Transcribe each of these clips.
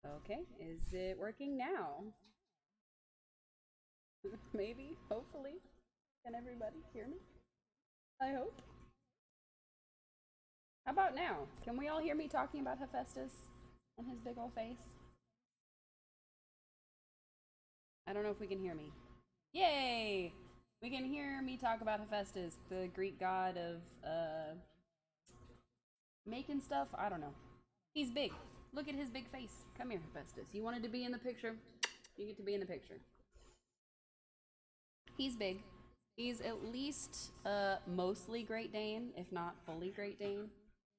Okay, is it working now? Maybe, hopefully. Can everybody hear me? I hope. How about now? Can we all hear me talking about Hephaestus and his big old face? I don't know if we can hear me. Yay! We can hear me talk about Hephaestus, the Greek god of making stuff. I don't know. He's big. Look at his big face. Come here, Hephaestus. You wanted to be in the picture? You get to be in the picture. He's big. He's at least mostly Great Dane, if not fully Great Dane.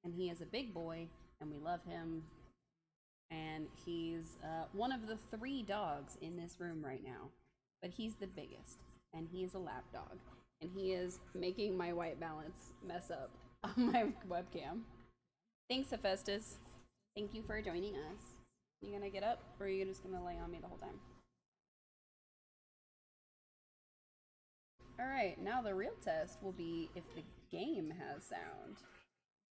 And he is a big boy, and we love him. And he's one of the 3 dogs in this room right now. But he's the biggest, and he is a lap dog. And he is making my white balance mess up on my webcam. Thanks, Hephaestus. Thank you for joining us. You gonna get up, or are you just gonna lay on me the whole time? Alright, now the real test will be if the game has sound.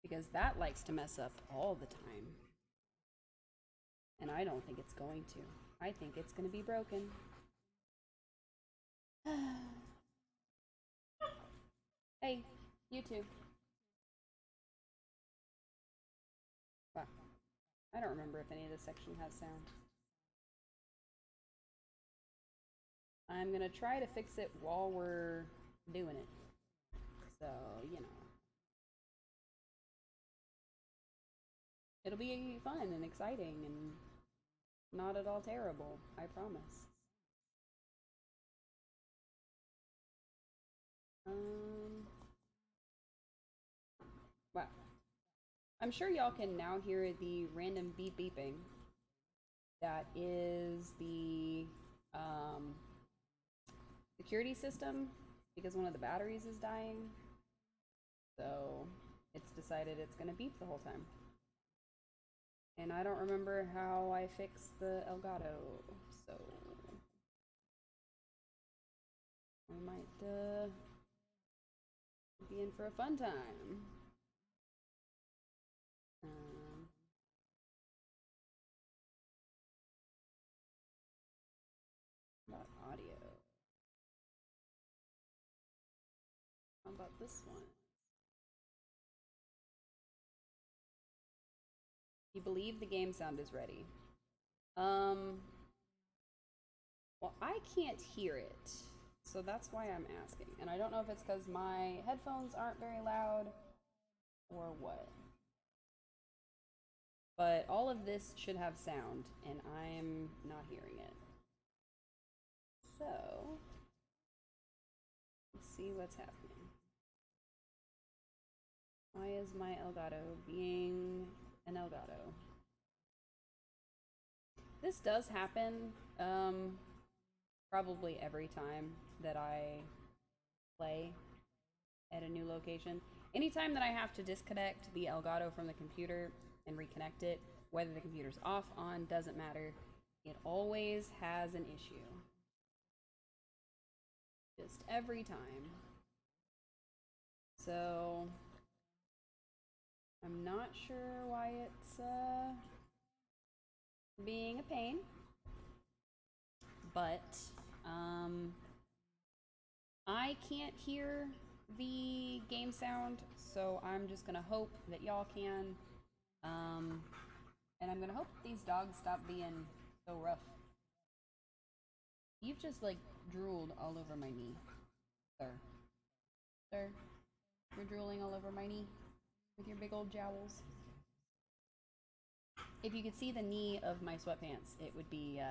Because that likes to mess up all the time. And I don't think it's going to. I think it's gonna be broken. Hey, you too. Wow. I don't remember if any of this section has sound. I'm gonna try to fix it while we're doing it. So, you know. It'll be fun and exciting and not at all terrible, I promise. Wow. I'm sure y'all can now hear the random beep beeping. That is the security system because one of the batteries is dying. So it's decided it's gonna beep the whole time. And I don't remember how I fixed the Elgato, so we might be in for a fun time. About audio. How about this one? You believe the game sound is ready. Well, I can't hear it, so that's why I'm asking. And I don't know if it's because my headphones aren't very loud or what. But all of this should have sound, and I'm not hearing it. So, let's see what's happening. Why is my Elgato being an Elgato? This does happen probably every time that I play at a new location. Anytime that I have to disconnect the Elgato from the computer and reconnect it, whether the computer's off, on, doesn't matter, it always has an issue. Just every time. So, I'm not sure why it's being a pain, but I can't hear the game sound, so I'm just gonna hope that y'all can, and I'm gonna hope these dogs stop being so rough. You've just like drooled all over my knee, sir. Sir, you're drooling all over my knee with your big old jowls. If you could see the knee of my sweatpants, it would be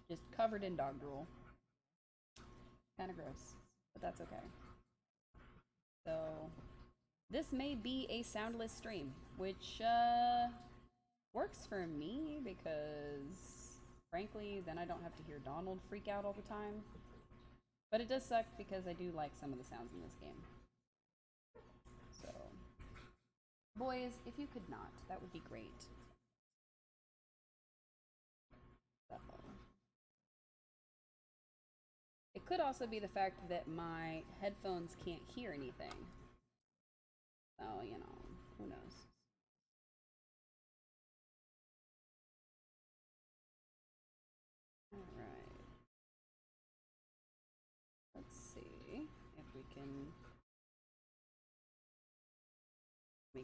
just covered in dog drool. Kind of gross, but that's okay. So, this may be a soundless stream, which works for me because, frankly, then I don't have to hear Donald freak out all the time. But it does suck because I do like some of the sounds in this game. So, boys, if you could not, that would be great. It could also be the fact that my headphones can't hear anything. So, you know, who knows?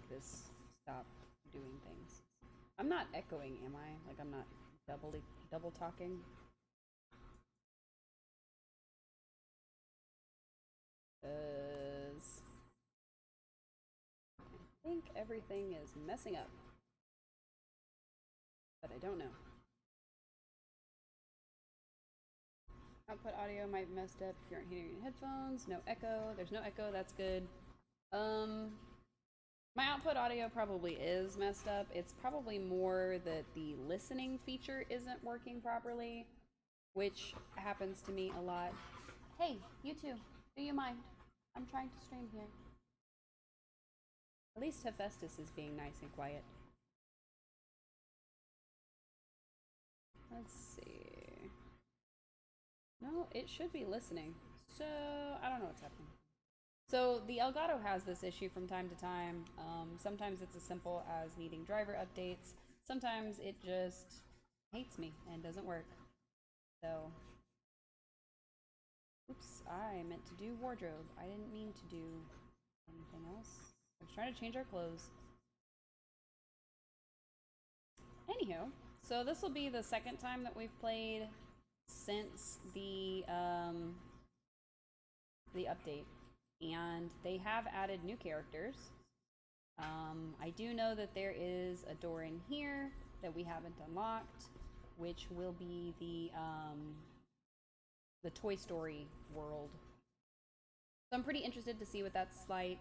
this stop doing things. I'm not echoing, am I? Like I'm not double talking? Because I think everything is messing up. But I don't know. Output audio might be messed up if you aren't hearing your headphones. No echo. There's no echo. That's good. My output audio probably is messed up. It's probably more that the listening feature isn't working properly, which happens to me a lot. Hey, you too. Do you mind? I'm trying to stream here. At least Hephaestus is being nice and quiet. Let's see. No, it should be listening. So, I don't know what's happening. So, the Elgato has this issue from time to time. Sometimes it's as simple as needing driver updates. Sometimes it just hates me and doesn't work. So, oops, I meant to do wardrobe. I didn't mean to do anything else. I was trying to change our clothes. Anywho, so this will be the second time that we've played since the update, and they have added new characters. I do know that there is a door in here that we haven't unlocked, which will be the Toy Story world. So I'm pretty interested to see what that's like.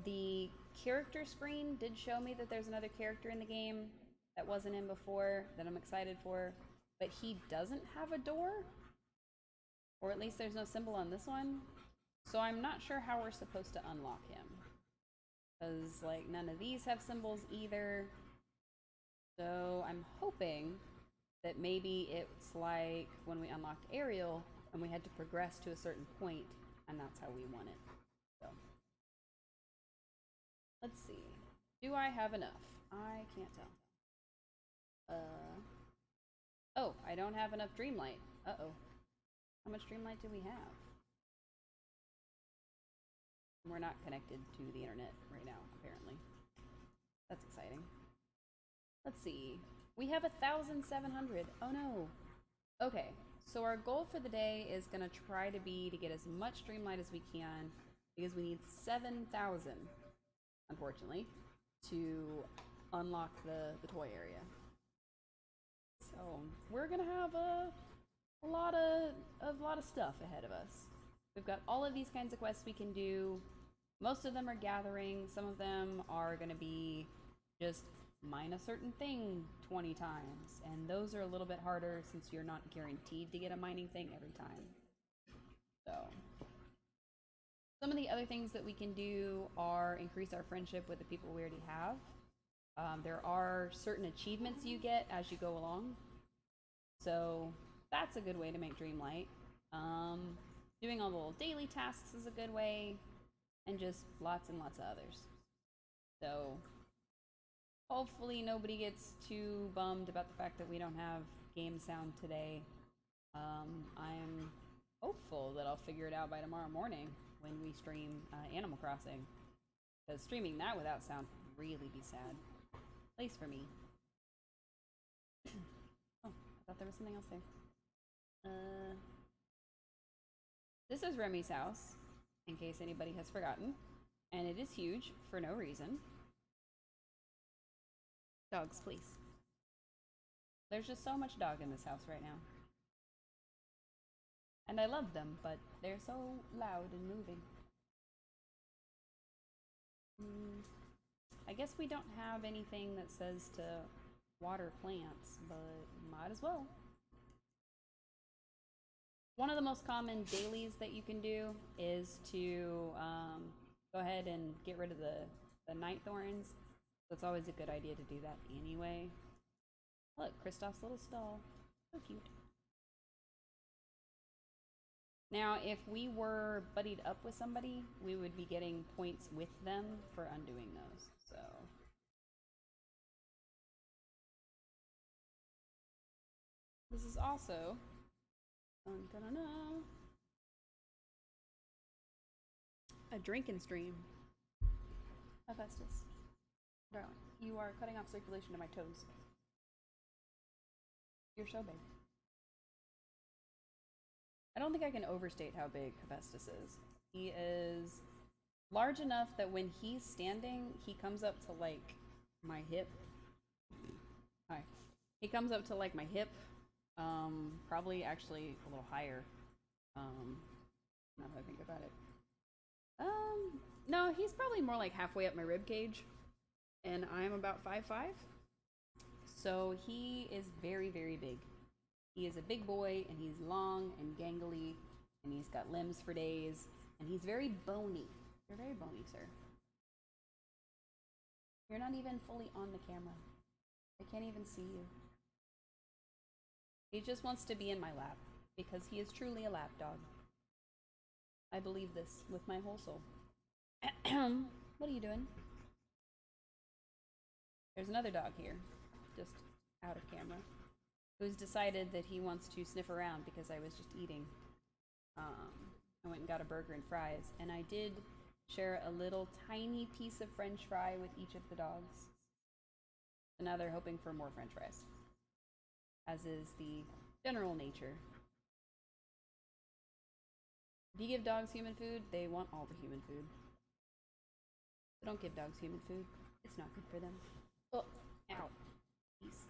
The character screen did show me that there's another character in the game that wasn't in before that I'm excited for, but he doesn't have a door, or at least there's no symbol on this one. So I'm not sure how we're supposed to unlock him, because like none of these have symbols either. So I'm hoping that maybe it's like when we unlocked Ariel and we had to progress to a certain point, and that's how we won it. So let's see. Do I have enough? I can't tell. Oh, I don't have enough Dreamlight. Uh-oh. How much Dreamlight do we have? We're not connected to the internet right now, apparently. That's exciting. Let's see. We have 1,700. Oh no. Okay, so our goal for the day is gonna try to be to get as much Dreamlight as we can, because we need 7,000, unfortunately, to unlock the toy area. So we're gonna have a lot of stuff ahead of us. We've got all of these kinds of quests we can do. Most of them are gathering. Some of them are gonna be just mine a certain thing 20 times, and those are a little bit harder since you're not guaranteed to get a mining thing every time. So some of the other things that we can do are increase our friendship with the people we already have. There are certain achievements you get as you go along, so that's a good way to make Dreamlight. Doing all the little daily tasks is a good way, and just lots and lots of others. So hopefully nobody gets too bummed about the fact that we don't have game sound today. I'm hopeful that I'll figure it out by tomorrow morning when we stream Animal Crossing, because streaming that without sound would really be sad. At least for me. Oh, I thought there was something else there. This is Remy's house, in case anybody has forgotten. And it is huge for no reason. Dogs, please. There's just so much dog in this house right now. And I love them, but they're so loud and moving. I guess we don't have anything that says to water plants, but might as well. One of the most common dailies that you can do is to go ahead and get rid of the night thorns. So it's always a good idea to do that anyway. Look, Kristoff's little stall. So cute. Now, if we were buddied up with somebody, we would be getting points with them for undoing those. So this is also a drinking stream. Hephaestus. Darling, you are cutting off circulation to my toes. You're so big. I don't think I can overstate how big Hephaestus is. He is large enough that when he's standing, he comes up to like my hip. Hi. He comes up to like my hip. Probably actually a little higher. Now that I think about it. No, he's probably more like halfway up my rib cage. And I'm about 5'5". So he is very, very big. He is a big boy, and he's long and gangly, and he's got limbs for days, and he's very bony. You're very bony, sir. You're not even fully on the camera. I can't even see you. He just wants to be in my lap, because he is truly a lap dog. I believe this with my whole soul. What are you doing? There's another dog here, just out of camera, who's decided that he wants to sniff around because I was just eating. I went and got a burger and fries, and I did share a little tiny piece of french fry with each of the dogs. And now they're hoping for more french fries, as is the general nature. If you give dogs human food, they want all the human food. So don't give dogs human food. It's not good for them. Oh, ow. Peace.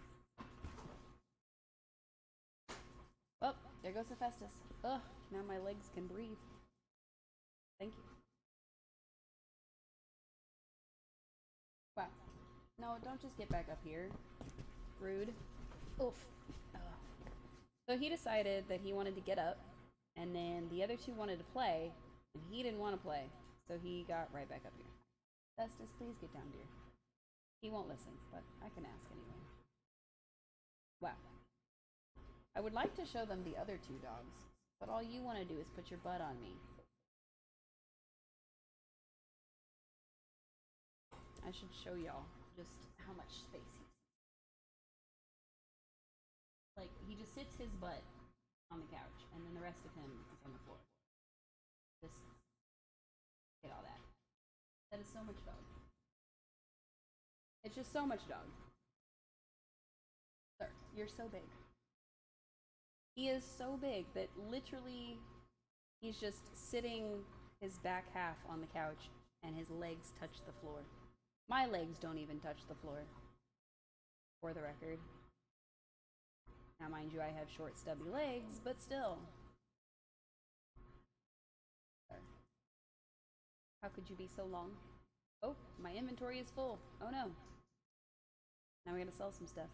Oh, there goes Hephaestus. Ugh, now my legs can breathe. Thank you. Wow. No, don't just get back up here. Rude. Oof. So he decided that he wanted to get up, and then the other two wanted to play, and he didn't want to play, so he got right back up here. Hephaestus, please get down, dear. He won't listen, but I can ask anyway. Wow. I would like to show them the other two dogs, but all you want to do is put your butt on me. I should show y'all just how much space he's. Like, he just sits his butt on the couch, and then the rest of him is on the floor. Just get all that. That is so much dog. It's just so much dog. Sir, you're so big. He is so big that literally he's just sitting his back half on the couch and his legs touch the floor. My legs don't even touch the floor, for the record. Now, mind you, I have short, stubby legs, but still. Sir, how could you be so long? Oh, my inventory is full. Oh no. Now we gotta sell some stuff.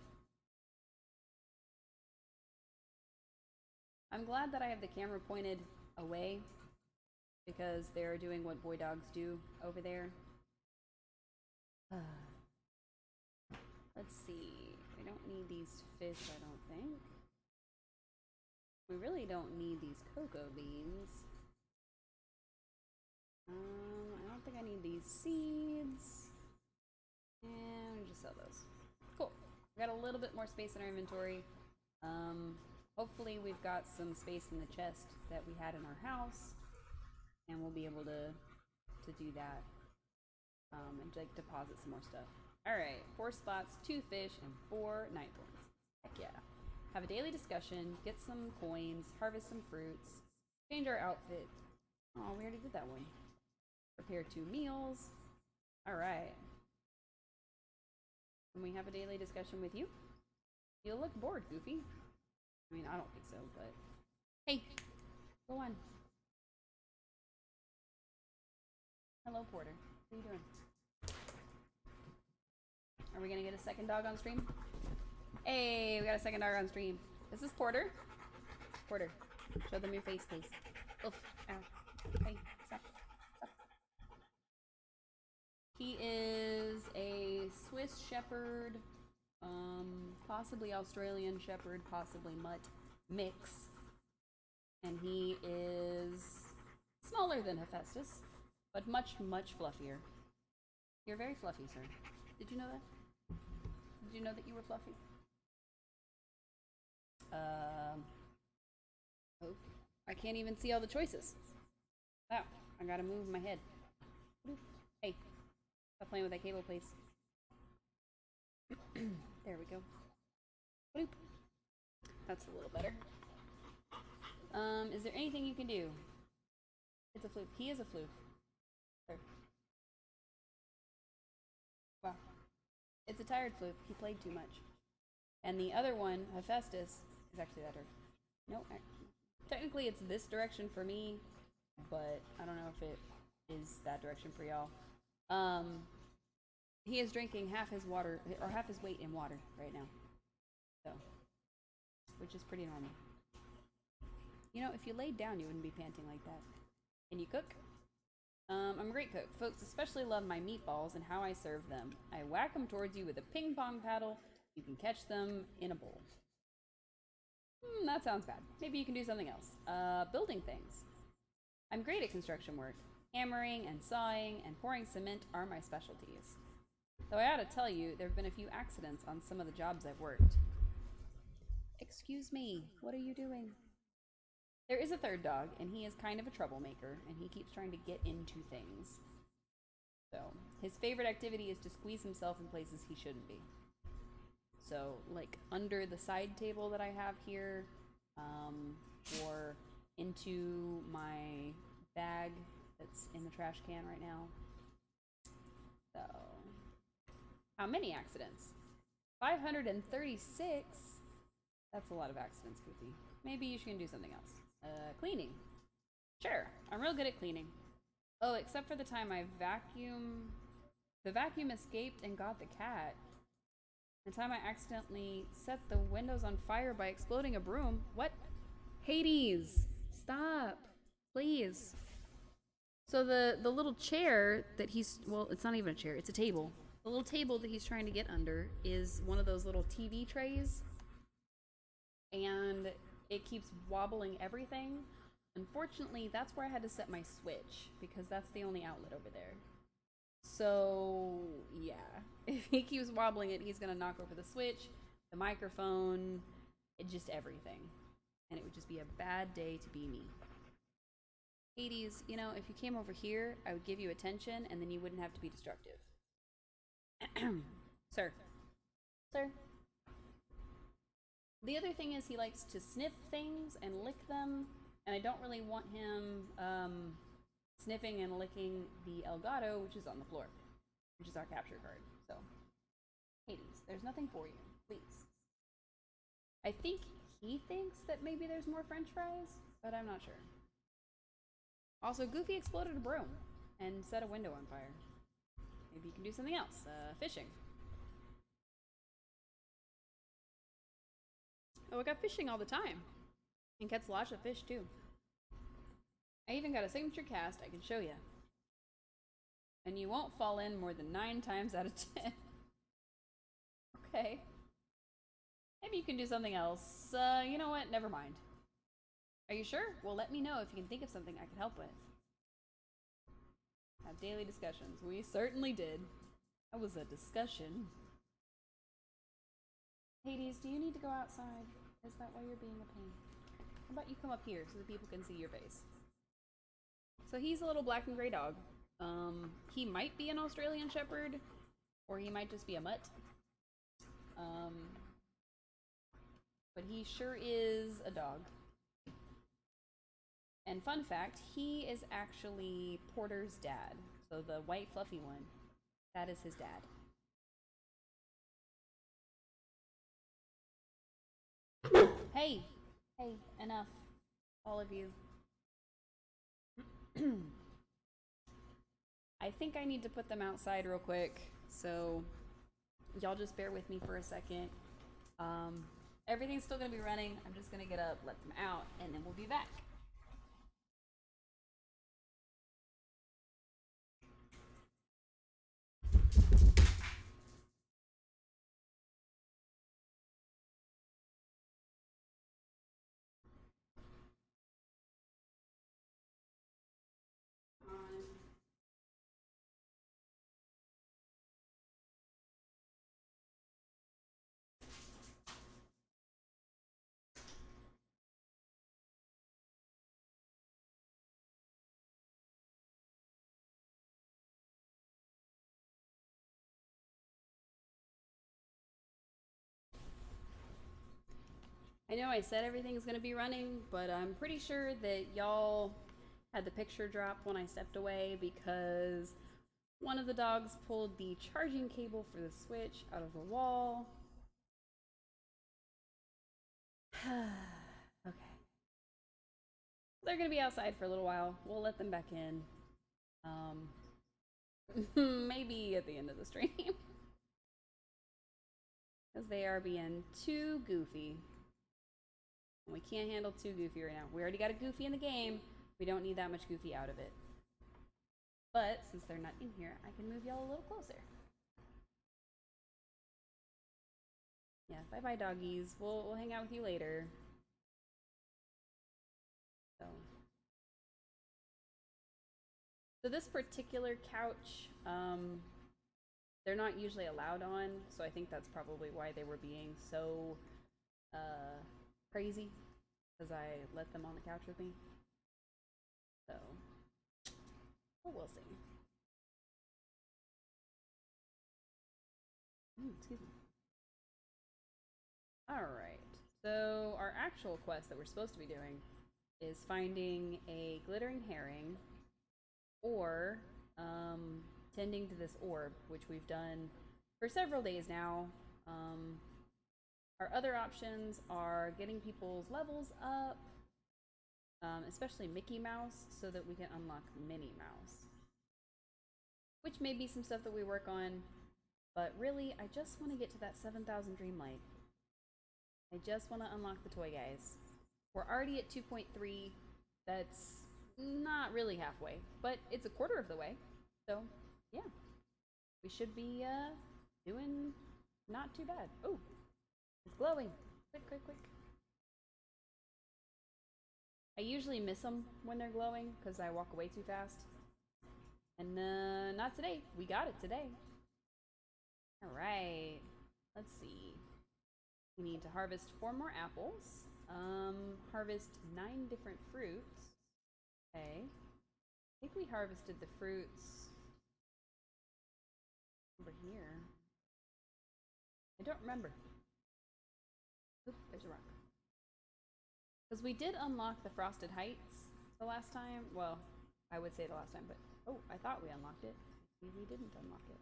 I'm glad that I have the camera pointed away because they're doing what boy dogs do over there. Let's see. We don't need these fish, I don't think. We really don't need these cocoa beans. I don't think I need these seeds. And just sell those. Cool. We got a little bit more space in our inventory. Hopefully we've got some space in the chest that we had in our house, and we'll be able to do that and like deposit some more stuff. All right, 4 spots, 2 fish, and 4 night thorns. Heck yeah! Have a daily discussion, get some coins, harvest some fruits, change our outfit. Oh, we already did that one. Prepare 2 meals. All right. Can we have a daily discussion with you? You look bored, Goofy. I mean, I don't think so, but... Hey! Go on. Hello, Porter. What are you doing? Are we gonna get a second dog on stream? Hey, we got a second dog on stream. This is Porter. Porter, show them your face, please. Oof. Ow. Hey, stop. Stop. He is a Swiss Shepherd, possibly Australian Shepherd, possibly Mutt mix. And he is smaller than Hephaestus, but much, much fluffier. You're very fluffy, sir. Did you know that? Did you know that you were fluffy? Oh, I can't even see all the choices. Wow, I gotta move my head. Hey, Stop playing with that cable, please. There we go. Bloop. That's a little better. Is there anything you can do? It's a fluke. He is a fluke. Sure. Wow. It's a tired fluke. He played too much. And the other one, Hephaestus, is actually that direction. No, technically it's this direction for me, but I don't know if it is that direction for y'all. He is drinking half his water, or half his weight in water right now. So, which is pretty normal. You know, if you laid down, you wouldn't be panting like that. Can you cook? I'm a great cook. Folks especially love my meatballs and how I serve them. I whack them towards you with a ping pong paddle. You can catch them in a bowl. That sounds bad. Maybe you can do something else. Building things. I'm great at construction work. Hammering and sawing and pouring cement are my specialties. Though I ought to tell you, there have been a few accidents on some of the jobs I've worked. Excuse me, what are you doing? There is a third dog, and he is kind of a troublemaker, and he keeps trying to get into things. So, his favorite activity is to squeeze himself in places he shouldn't be. So, like, under the side table that I have here, or into my bag that's in the trash can right now. So, how many accidents? 536? That's a lot of accidents, Goofy. Maybe you should do something else. Cleaning. Sure, I'm real good at cleaning. Oh, except for the time I the vacuum escaped and got the cat. The time I accidentally set the windows on fire by exploding a broom. What? Hades! Stop! Please. So the little chair that he's, well, it's not even a chair, it's a table. The little table that he's trying to get under is one of those little TV trays. And it keeps wobbling everything. Unfortunately, that's where I had to set my switch, because that's the only outlet over there. So, yeah. If he keeps wobbling it, he's gonna knock over the switch, the microphone, just everything. And it would just be a bad day to be me. Hades, you know, if you came over here, I would give you attention, and then you wouldn't have to be destructive. Sir. Sir. The other thing is he likes to sniff things and lick them, and I don't really want him sniffing and licking the Elgato, which is on the floor, which is our capture card. So, Hades, there's nothing for you, please. I think he thinks that maybe there's more French fries, but I'm not sure. Also, Goofy exploded a broom and set a window on fire. Maybe you can do something else. Fishing. Oh, I got fishing all the time. And catch lots of fish, too. I even got a signature cast I can show you. And you won't fall in more than 9 times out of 10. Okay. Maybe you can do something else. You know what? Never mind. Are you sure? Well, let me know if you can think of something I can help with. Have daily discussions. We certainly did. That was a discussion. Hades, do you need to go outside? Is that why you're being a pain? How about you come up here so that people can see your face? So he's a little black and gray dog. He might be an Australian Shepherd, or he might just be a mutt. But he sure is a dog. And fun fact, he is actually Porter's dad. So the white fluffy one, that is his dad. Hey! Hey, enough. All of you. I think I need to put them outside real quick, so y'all just bear with me for a second. Everything's still gonna be running. I'm just gonna get up, let them out, and then we'll be back. I know I said everything's gonna be running, but I'm pretty sure that y'all had the picture drop when I stepped away because one of the dogs pulled the charging cable for the Switch out of the wall. Okay. They're gonna be outside for a little while. We'll let them back in. Maybe at the end of the stream. Because they are being too goofy. We can't handle too goofy right now. We already got a goofy in the game. We don't need that much goofy out of it. But since they're not in here, I can move y'all a little closer. Yeah, bye-bye doggies. We'll hang out with you later. So this particular couch, they're not usually allowed on, so I think that's probably why they were being so crazy, because I let them on the couch with me. So, well, we'll see. Excuse me. Alright, so our actual quest that we're supposed to be doing is finding a glittering herring or tending to this orb, which we've done for several days now. Our other options are getting people's levels up, especially Mickey Mouse, so that we can unlock Minnie Mouse. Which may be some stuff that we work on, but really, I just want to get to that 7,000 Dreamlight. I just want to unlock the toy guys. We're already at 2.3. That's not really halfway, but it's a quarter of the way. So, yeah. We should be doing not too bad. Oh, it's glowing. Quick, quick, quick. I usually miss them when they're glowing because I walk away too fast. And not today. We got it today. Alright. Let's see. We need to harvest 4 more apples. Harvest 9 different fruits. Okay. I think we harvested the fruits over here. I don't remember. Oop, there's a rock. Because we did unlock the Frosted Heights the last time. Well, I would say the last time, but oh, I thought we unlocked it. Maybe we didn't unlock it.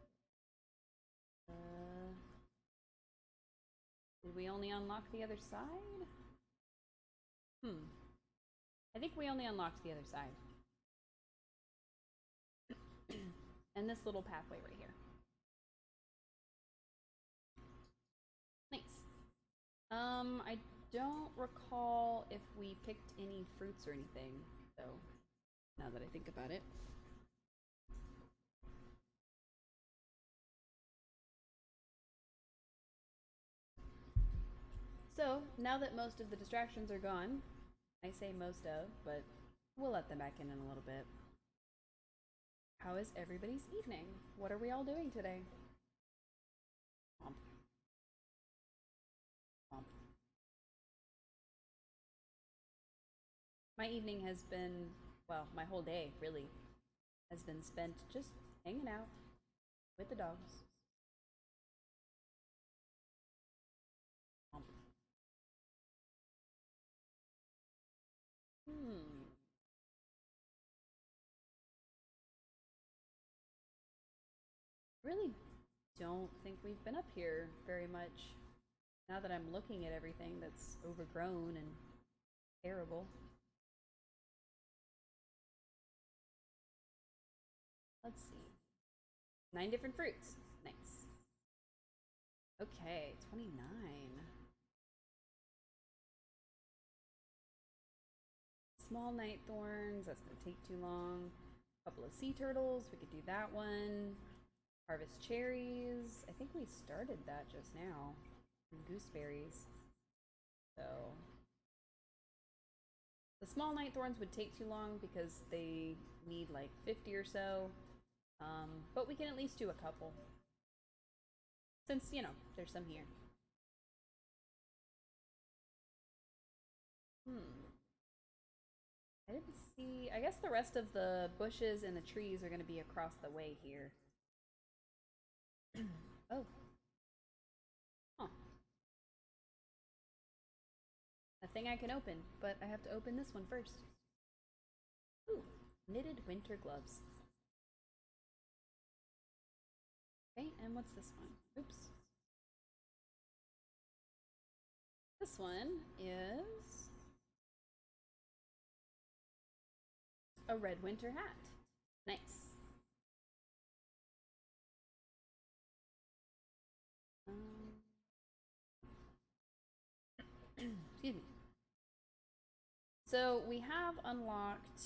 Did we only unlock the other side? I think we only unlocked the other side. And this little pathway right here. Nice. I don't recall if we picked any fruits or anything, so now that I think about it. So, now that most of the distractions are gone, I say most of, but we'll let them back in a little bit. How is everybody's evening? What are we all doing today? Womp. Womp. My evening has been, well, my whole day, really, has been spent just hanging out with the dogs. Womp. Really don't think we've been up here very much. Now that I'm looking at everything that's overgrown and terrible. Let's see. 9 different fruits. Nice. Okay, 29. Small night thorns, that's gonna take too long. A couple of sea turtles, we could do that one. Harvest cherries. I think we started that just now. And gooseberries. So the small night thorns would take too long because they need like 50 or so. But we can at least do a couple. Since, you know, there's some here. I didn't see... I guess the rest of the bushes and the trees are going to be across the way here. Oh. Huh. thing I can open, but I have to open this one first. Ooh, knitted winter gloves. Okay, and what's this one? Oops. This one is a red winter hat. Nice. Excuse me. So we have unlocked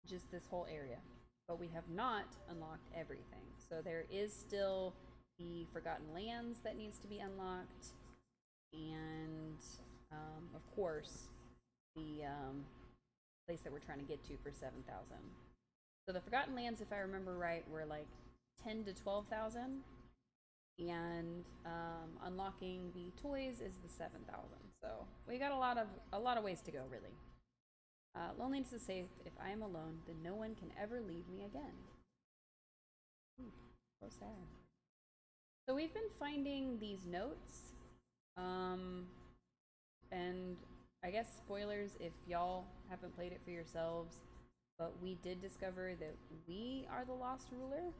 just this whole area, but we have not unlocked everything. So there is still the Forgotten Lands that needs to be unlocked, and of course the place that we're trying to get to for 7,000. So the Forgotten Lands, if I remember right, were like 10 to 12,000, and unlocking the toys is the 7,000. So we got a lot of ways to go, really. Loneliness is safe. If I am alone, then no one can ever leave me again. So sad. So we've been finding these notes, and I guess spoilers if y'all haven't played it for yourselves, but we did discover that we are the Lost Ruler,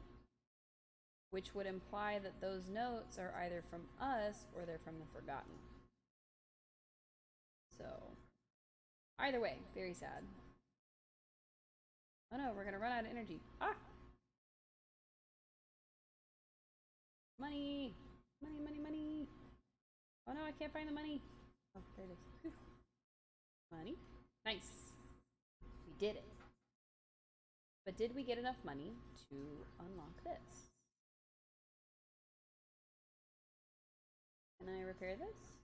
which would imply that those notes are either from us or they're from the Forgotten. So, either way, very sad. Oh no, we're gonna run out of energy. Ah! Money! Money, money, money! Oh no, I can't find the money! Oh, there it is. Whew. Money. Nice. We did it. But did we get enough money to unlock this? Can I repair this?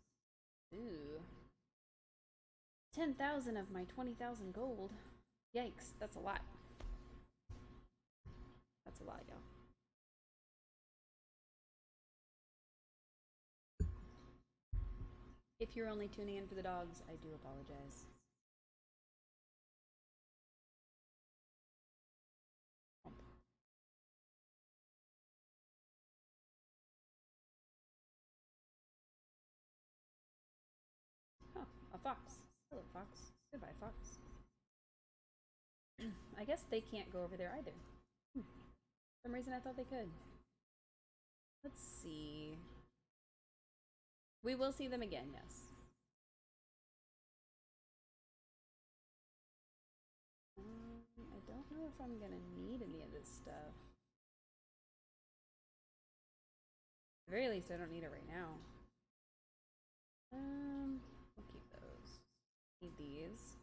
Ooh. 10,000 of my 20,000 gold. Yikes, that's a lot. That's a lot, y'all. If you're only tuning in for the dogs, I do apologize. Oh, a fox. Hello, fox. Goodbye, fox. I guess they can't go over there either. For some reason I thought they could. Let's see. We will see them again, yes. I don't know if I'm gonna need any of this stuff. At the very least, I don't need it right now. We'll keep those. Need these.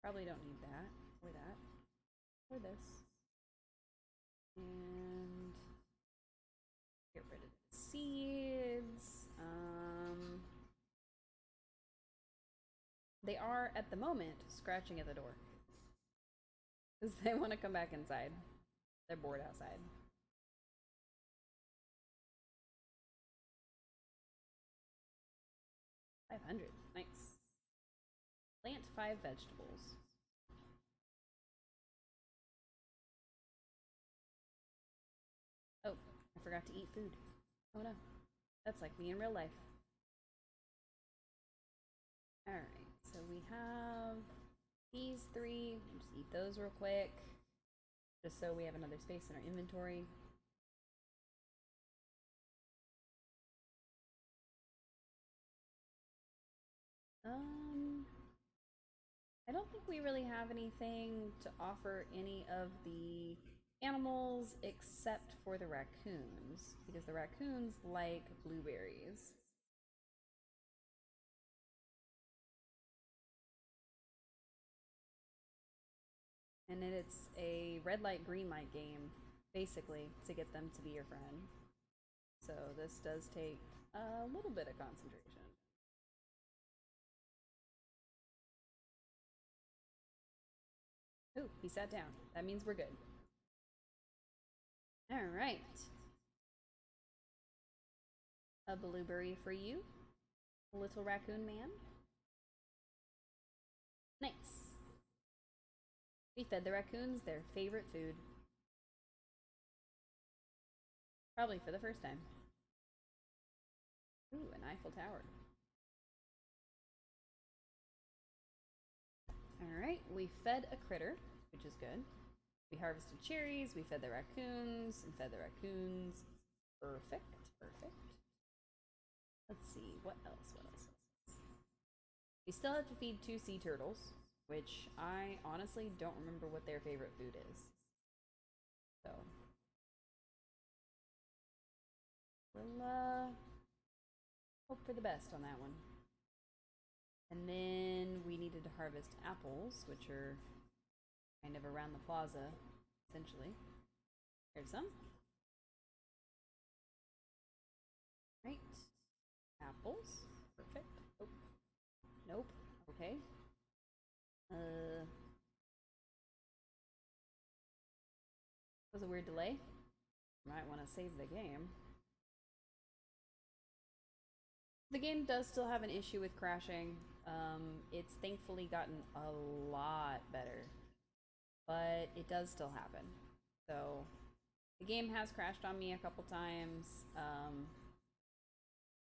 Probably don't need that, or that, or this. And get rid of the seeds. They are, at the moment, scratching at the door. Because they want to come back inside. They're bored outside. $500. Nice. Plant 5 vegetables. Oh, I forgot to eat food. Oh no. That's like me in real life. Alright, so we have these 3. We'll just eat those real quick. Just so we have another space in our inventory. I don't think we really have anything to offer any of the animals except for the raccoons, because the raccoons like blueberries. And it's a red light, green light game, basically, to get them to be your friend. So this does take a little bit of concentration. Ooh, he sat down. That means we're good. All right. A blueberry for you, little raccoon man. Nice. We fed the raccoons their favorite food. Probably for the first time. Ooh, an Eiffel Tower. we fed a critter, which is good. We harvested cherries, we fed the raccoons, and fed the raccoons. Perfect, perfect. Let's see, what else, what else? We still have to feed 2 sea turtles, which I honestly don't remember what their favorite food is. So, we'll hope for the best on that one. And then we needed to harvest apples, which are kind of around the plaza, essentially. Here's some. Right. Apples. Perfect. Oh. Nope. Okay. Was a weird delay. Might want to save the game. The game does still have an issue with crashing. It's thankfully gotten a lot better, but it does still happen. So the game has crashed on me a couple times.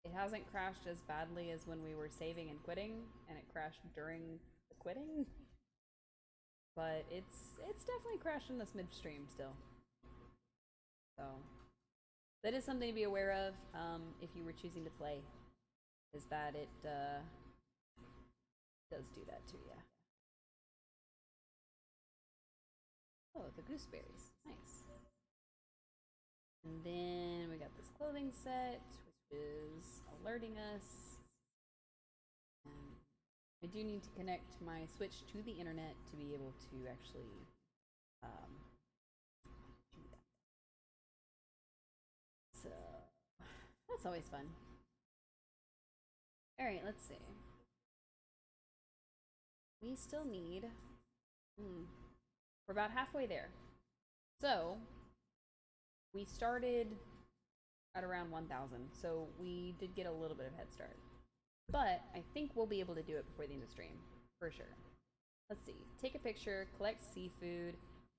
It hasn't crashed as badly as when we were saving and quitting, and it crashed during the quitting. But it's definitely crashed in this midstream still. So that is something to be aware of if you were choosing to play, is that it does do that to you. Oh, the gooseberries. Nice. And then we got this clothing set, which is alerting us. And I do need to connect my Switch to the internet to be able to actually do that. So that's always fun. Alright, let's see. We still need... We're about halfway there. So, we started at around 1,000, so we did get a little bit of head start. But I think we'll be able to do it before the end of the stream, for sure. Let's see. Take a picture, collect seafood,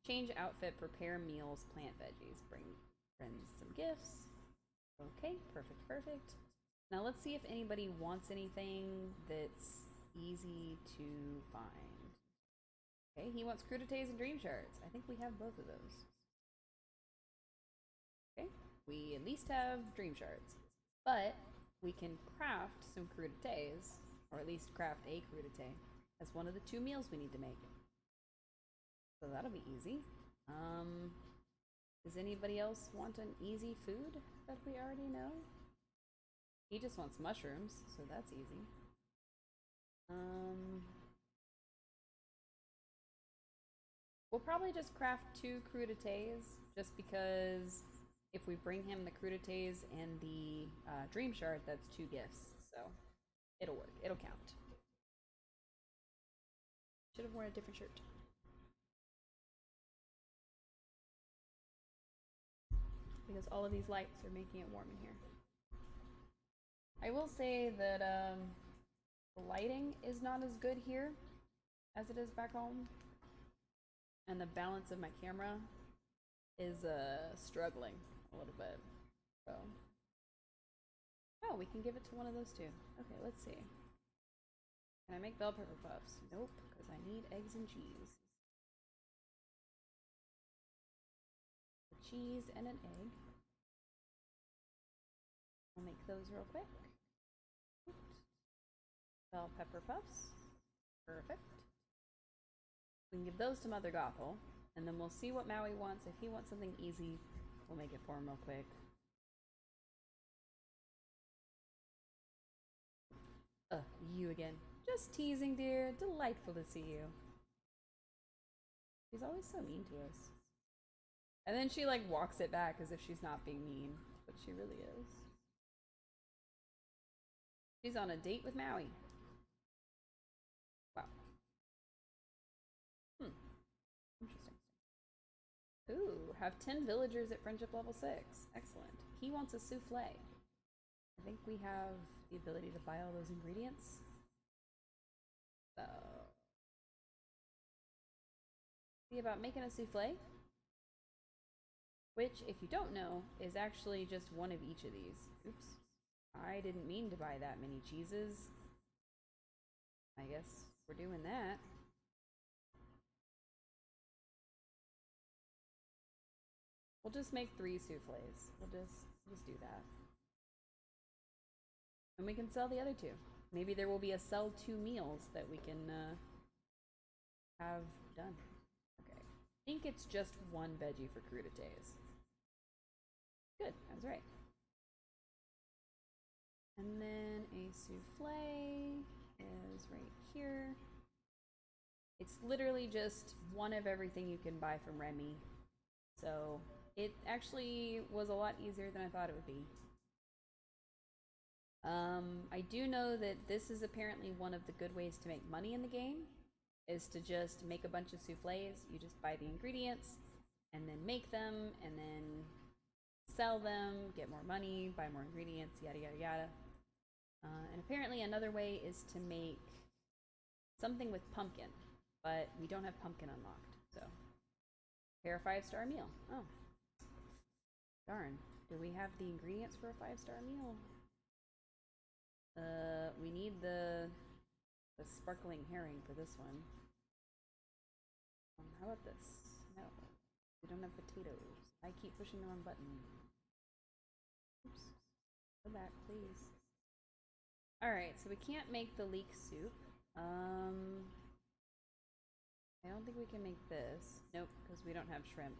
change outfit, prepare meals, plant veggies, bring friends some gifts. Okay, perfect, perfect. Now let's see if anybody wants anything that's easy to find. Okay, he wants crudités and dream shards. I think we have both of those. Okay, we at least have dream shards. But we can craft some crudités, or at least craft a crudité, as one of the 2 meals we need to make. So that'll be easy. Does anybody else want an easy food that we already know? He just wants mushrooms, so that's easy. We'll probably just craft 2 crudités, just because if we bring him the crudités and the dream shard, that's 2 gifts, so it'll work. It'll count. Should have worn a different shirt. Because all of these lights are making it warm in here. I will say that the lighting is not as good here as it is back home. And the balance of my camera is struggling a little bit. So, oh, we can give it to one of those 2. Okay, let's see. Can I make bell pepper puffs? Nope, because I need eggs and cheese. A cheese and an egg. I'll make those real quick. Oops. Bell pepper puffs. Perfect. We can give those to Mother Gothel, and then we'll see what Maui wants. If he wants something easy, we'll make it for him real quick. You again. Just teasing, dear. Delightful to see you. She's always so mean to us. And then she, like, walks it back as if she's not being mean, but she really is. She's on a date with Maui. Wow. Interesting. Ooh, have 10 villagers at friendship level 6. Excellent. He wants a souffle. I think we have the ability to buy all those ingredients. So, see about making a souffle, which, if you don't know, is actually just one of each of these. Oops. I didn't mean to buy that many cheeses. I guess we're doing that. We'll just make 3 souffles. We'll just do that. And we can sell the other 2. Maybe there will be a sell 2 meals that we can have done. Okay. I think it's just 1 veggie for crudités. Good, I was right. And then a souffle is right here. It's literally just 1 of everything you can buy from Remy. So it actually was a lot easier than I thought it would be. I do know that this is apparently one of the good ways to make money in the game, is to just make a bunch of souffles. You just buy the ingredients and then make them and then sell them, get more money, buy more ingredients, yada yada yada. And apparently another way is to make something with pumpkin, but we don't have pumpkin unlocked, so prepare a 5-star meal. Oh, darn. Do we have the ingredients for a 5-star meal? We need the sparkling herring for this one. How about this? No, we don't have potatoes. I keep pushing the wrong button. Oops. Go back, please. Alright, so we can't make the leek soup. I don't think we can make this. Nope, because we don't have shrimp.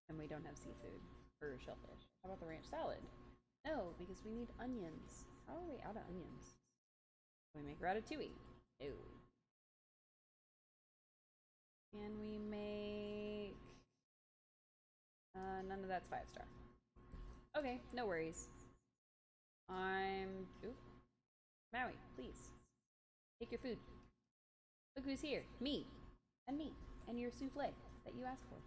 And we don't have seafood. Or shellfish. How about the ranch salad? No, because we need onions. How are we out of onions? Can we make ratatouille? No. Can we make... none of that's 5-star. Okay, no worries. Oop. Maui, please. Take your food. Look who's here. Me. And me. And your souffle that you asked for.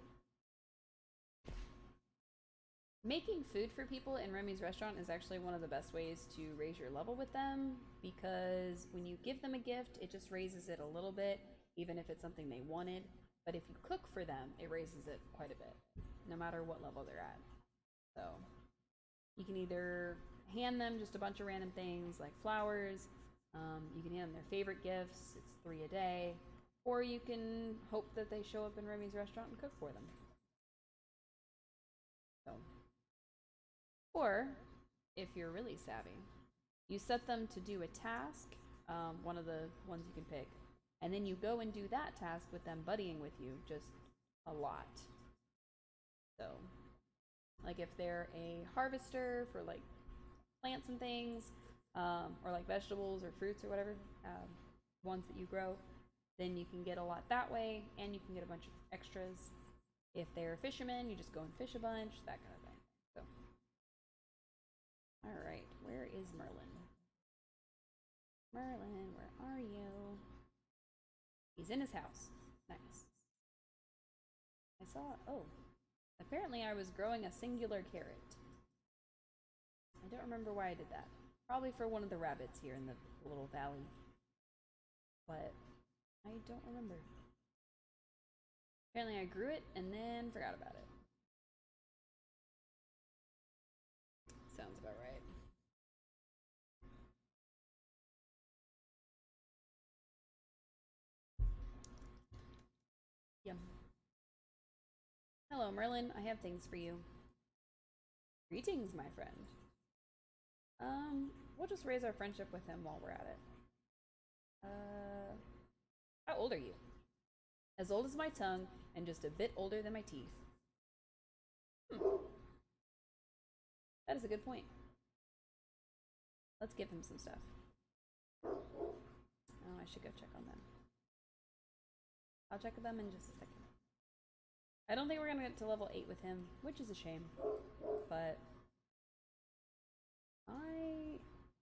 Making food for people in Remy's restaurant is actually one of the best ways to raise your level with them, because when you give them a gift, it just raises it a little bit, even if it's something they wanted. But if you cook for them, it raises it quite a bit, no matter what level they're at. So you can either hand them just a bunch of random things like flowers, you can hand them their favorite gifts, it's 3 a day, or you can hope that they show up in Remy's restaurant and cook for them. So, or if you're really savvy, you set them to do a task, one of the ones you can pick, and then you go and do that task with them buddying with you just a lot. So, like if they're a harvester for like plants and things, or like vegetables or fruits or whatever, ones that you grow, then you can get a lot that way, and you can get a bunch of extras. If they're fishermen, you just go and fish a bunch, that kind of thing. So, alright, where is Merlin? Merlin, where are you? He's in his house. Nice. I saw, oh, apparently I was growing a singular carrot. I don't remember why I did that. Probably for one of the rabbits here in the little valley. But I don't remember. Apparently I grew it and then forgot about it. Sounds about right. Yum. Hello, Merlin. I have things for you. Greetings, my friend. We'll just raise our friendship with him while we're at it. How old are you? As old as my tongue, and just a bit older than my teeth. That is a good point. Let's give him some stuff. Oh, I should go check on them. I'll check with them in just a second. I don't think we're gonna get to level 8 with him, which is a shame. But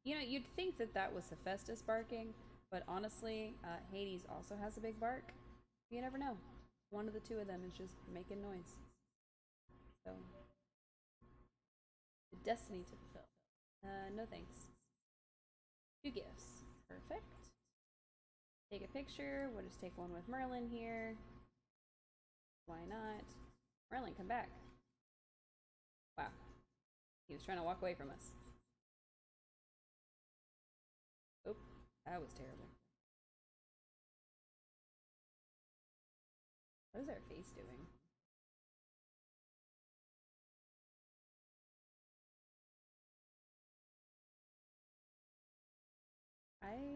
you know, you'd think that that was Hephaestus barking, but honestly, Hades also has a big bark. You never know. One of the 2 of them is just making noise. So, the destiny to fulfill. No thanks. 2 gifts. Perfect. Take a picture. We'll just take one with Merlin here. Why not? Merlin, come back. Wow. He was trying to walk away from us. Oh, that was terrible. What is our face doing?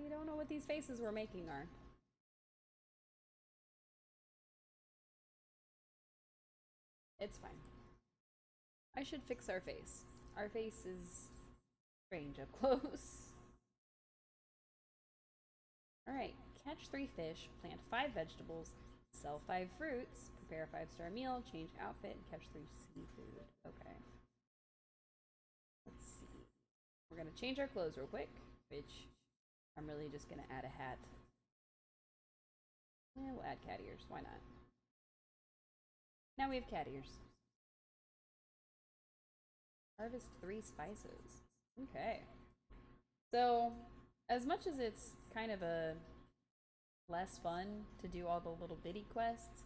I don't know what these faces we're making are. It's fine. I should fix our face. Our face is strange up close. Alright, catch 3 fish, plant 5 vegetables, sell 5 fruits, prepare a 5-star meal, change outfit, and catch 3 seafood. Okay. Let's see. We're gonna change our clothes real quick, which I'm really just gonna add a hat. Yeah, we'll add cat ears. Why not? Now we have cat ears. Harvest 3 spices. Okay. So, as much as it's kind of a less fun to do all the little bitty quests,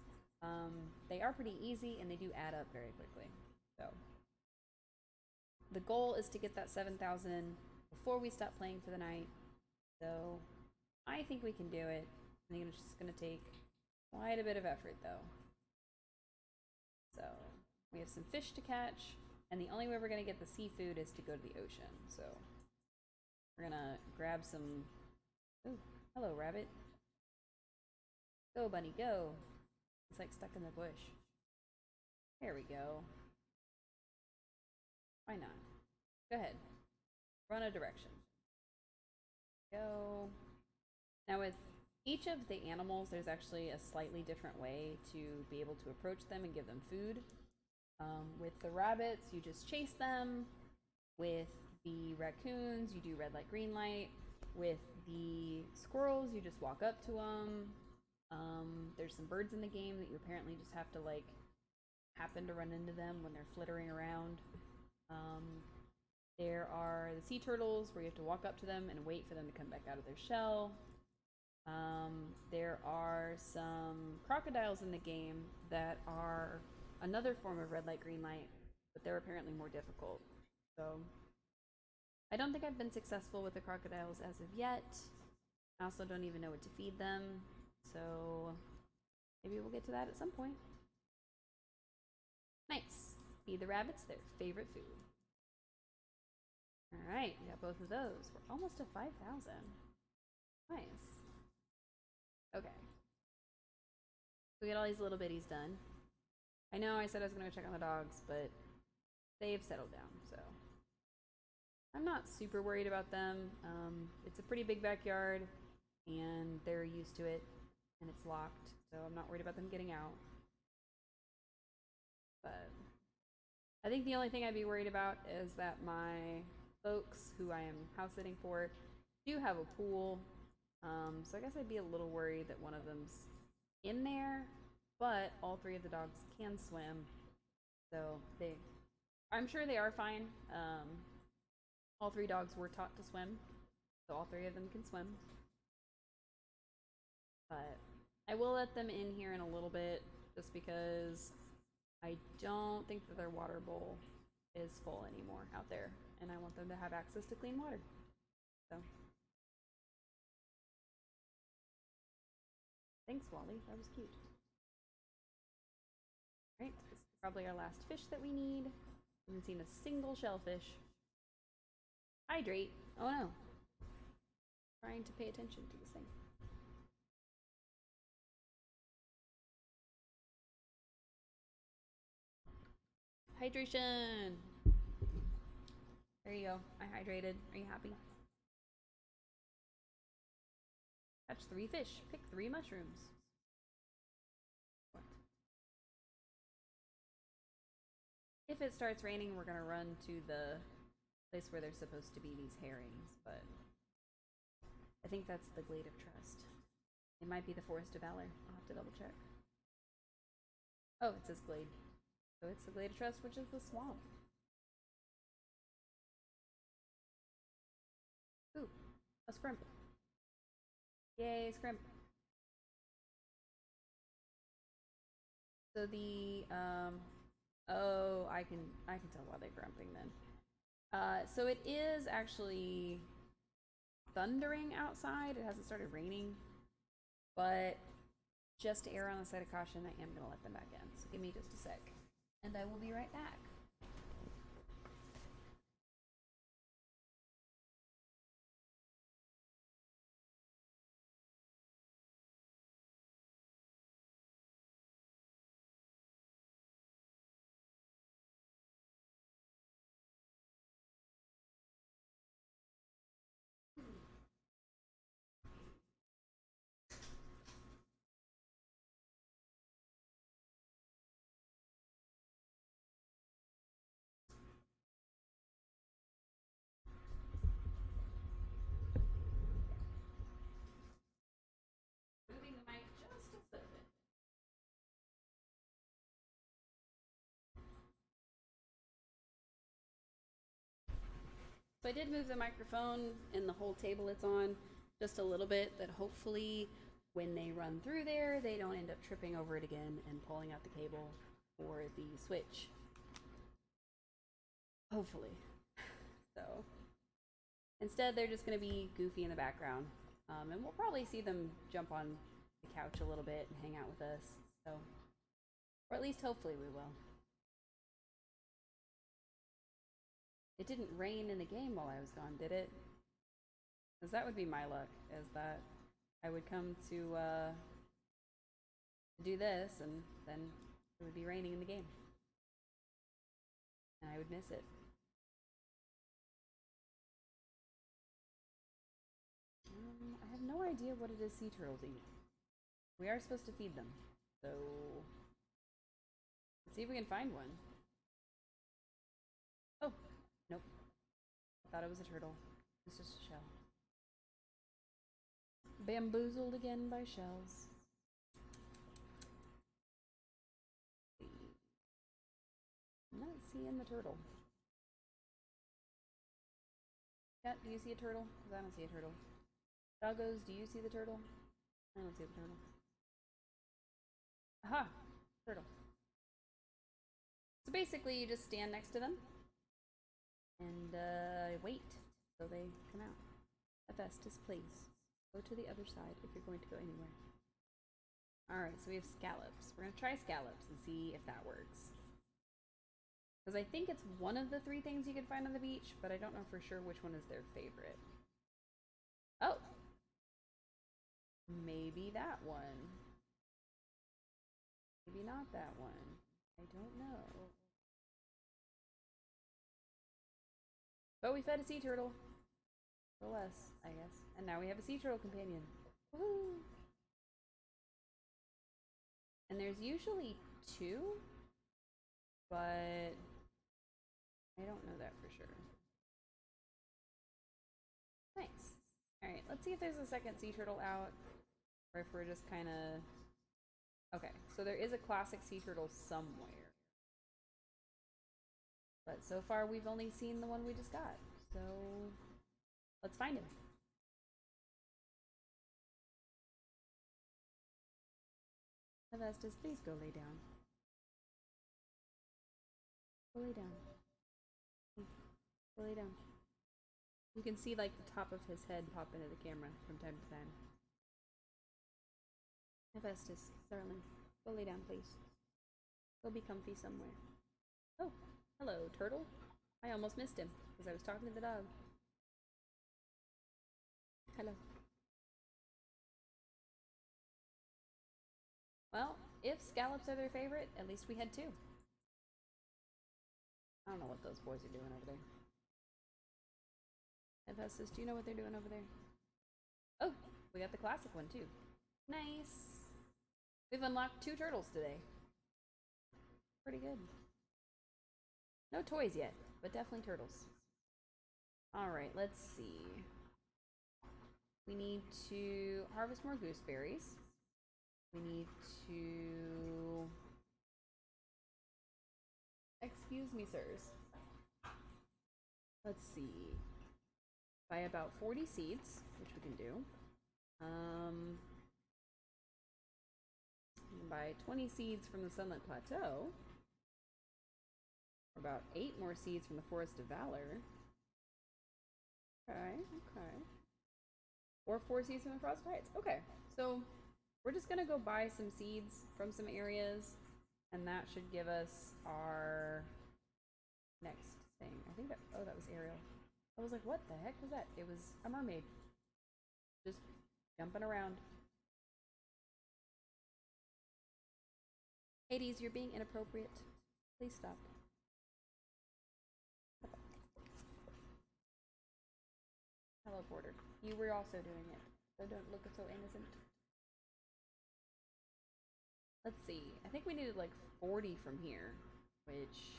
they are pretty easy and they do add up very quickly. So, the goal is to get that 7,000 before we stop playing for the night. So, I think we can do it. I think it's just going to take quite a bit of effort though. So, we have some fish to catch, and the only way we're going to get the seafood is to go to the ocean. So, we're going to grab some... Ooh, hello, rabbit. Go, bunny, go. It's like stuck in the bush. There we go. Why not? Go ahead. Run a direction. Go. Now with each of the animals, there's actually a slightly different way to be able to approach them and give them food. With the rabbits, you just chase them. With the raccoons, you do red light, green light. With the squirrels, you just walk up to them. There's some birds in the game that you apparently just have to like happen to run into them when they're flittering around. There are the sea turtles where you have to walk up to them and wait for them to come back out of their shell. There are some crocodiles in the game that are another form of red light, green light, but they're apparently more difficult. So I don't think I've been successful with the crocodiles as of yet. I also don't even know what to feed them, so maybe we'll get to that at some point. Nice. Feed the rabbits their favorite food. Alright, we got both of those. We're almost at 5,000. Nice. Okay. We get all these little bitties done. I know I said I was going to go check on the dogs, but they've settled down, so I'm not super worried about them. It's a pretty big backyard, and they're used to it, and it's locked, so I'm not worried about them getting out. But I think the only thing I'd be worried about is that my folks, who I am house sitting for, do have a pool. So I guess I'd be a little worried that one of them's in there, but all 3 of the dogs can swim. So I'm sure they are fine. All 3 dogs were taught to swim, so all 3 of them can swim. But I will let them in here in a little bit, just because I don't think that their water bowl is full anymore out there, and I want them to have access to clean water. So. Thanks, Wally. That was cute. Alright, this is probably our last fish that we need. I haven't seen a single shellfish. Hydrate. Oh no. Trying to pay attention to this thing. Hydration! There you go. I hydrated. Are you happy? Catch 3 fish. Pick 3 mushrooms. What? If it starts raining, we're gonna run to the place where there's supposed to be these herrings, but I think that's the Glade of Trust. It might be the Forest of Valor. I'll have to double check. Oh, it says Glade. So it's the Glade of Trust, which is the swamp. Ooh, a scrimp. Yay, scrimp. So the, oh, I can tell why they're grumping then. So it is actually thundering outside. It hasn't started raining, but just to err on the side of caution, I am gonna let them back in. So give me just a sec, and I will be right back. So I did move the microphone and the whole table it's on just a little bit, that hopefully when they run through there, they don't end up tripping over it again and pulling out the cable for the switch. Hopefully. So instead, they're just going to be goofy in the background. And we'll probably see them jump on the couch a little bit and hang out with us. So, or at least hopefully we will. It didn't rain in the game while I was gone, did it? Because that would be my luck, is that I would come to do this, and then it would be raining in the game. And I would miss it. I have no idea what it is sea turtles eat. We are supposed to feed them, so let's see if we can find one. Oh, nope. I thought it was a turtle. It's just a shell. Bamboozled again by shells. I'm not seeing the turtle. Cat, do you see a turtle? Because I don't see a turtle. Doggos, do you see the turtle? I don't see the turtle. Aha! Turtle. So basically, you just stand next to them and wait till they come out. Hephaestus, please. Go to the other side if you're going to go anywhere. Alright, so we have scallops. We're going to try scallops and see if that works. Because I think it's one of the 3 things you can find on the beach, but I don't know for sure which one is their favorite. Oh! Maybe that one. Maybe not that one. I don't know. But we fed a sea turtle. For less, I guess. And now we have a sea turtle companion. Woohoo! And there's usually 2, but I don't know that for sure. Nice. Alright, let's see if there's a second sea turtle out, or if we're just kind of... Okay, so there is a classic sea turtle somewhere. But so far we've only seen the one we just got, so let's find him. Hephaestus, please go lay down. Go lay down. Go lay down. You can see like the top of his head pop into the camera from time to time. Hephaestus, darling, go lay down, please. Go be comfy somewhere. Oh, hello, turtle. I almost missed him because I was talking to the dog. Hello. Well, if scallops are their favorite, at least we had 2. I don't know what those boys are doing over there. Hephaestus, do you know what they're doing over there? Oh, we got the classic one too. Nice. We've unlocked 2 turtles today. Pretty good. No toys yet, but definitely turtles. Alright, let's see. We need to harvest more gooseberries. We need to... Excuse me, sirs. Let's see. Buy about 40 seeds, which we can do. Buy 20 seeds from the Sunlit Plateau. About 8 more seeds from the Forest of Valor. Okay, okay. Or 4 seeds from the Frost Heights. Okay, so we're just gonna go buy some seeds from some areas, and that should give us our next thing. I think that, oh, that was Ariel. I was like, what the heck was that? It was a mermaid. Just jumping around. Hades, you're being inappropriate. Please stop. Hello, Porter. You were also doing it, so don't look so innocent. Let's see. I think we needed like 40 from here, which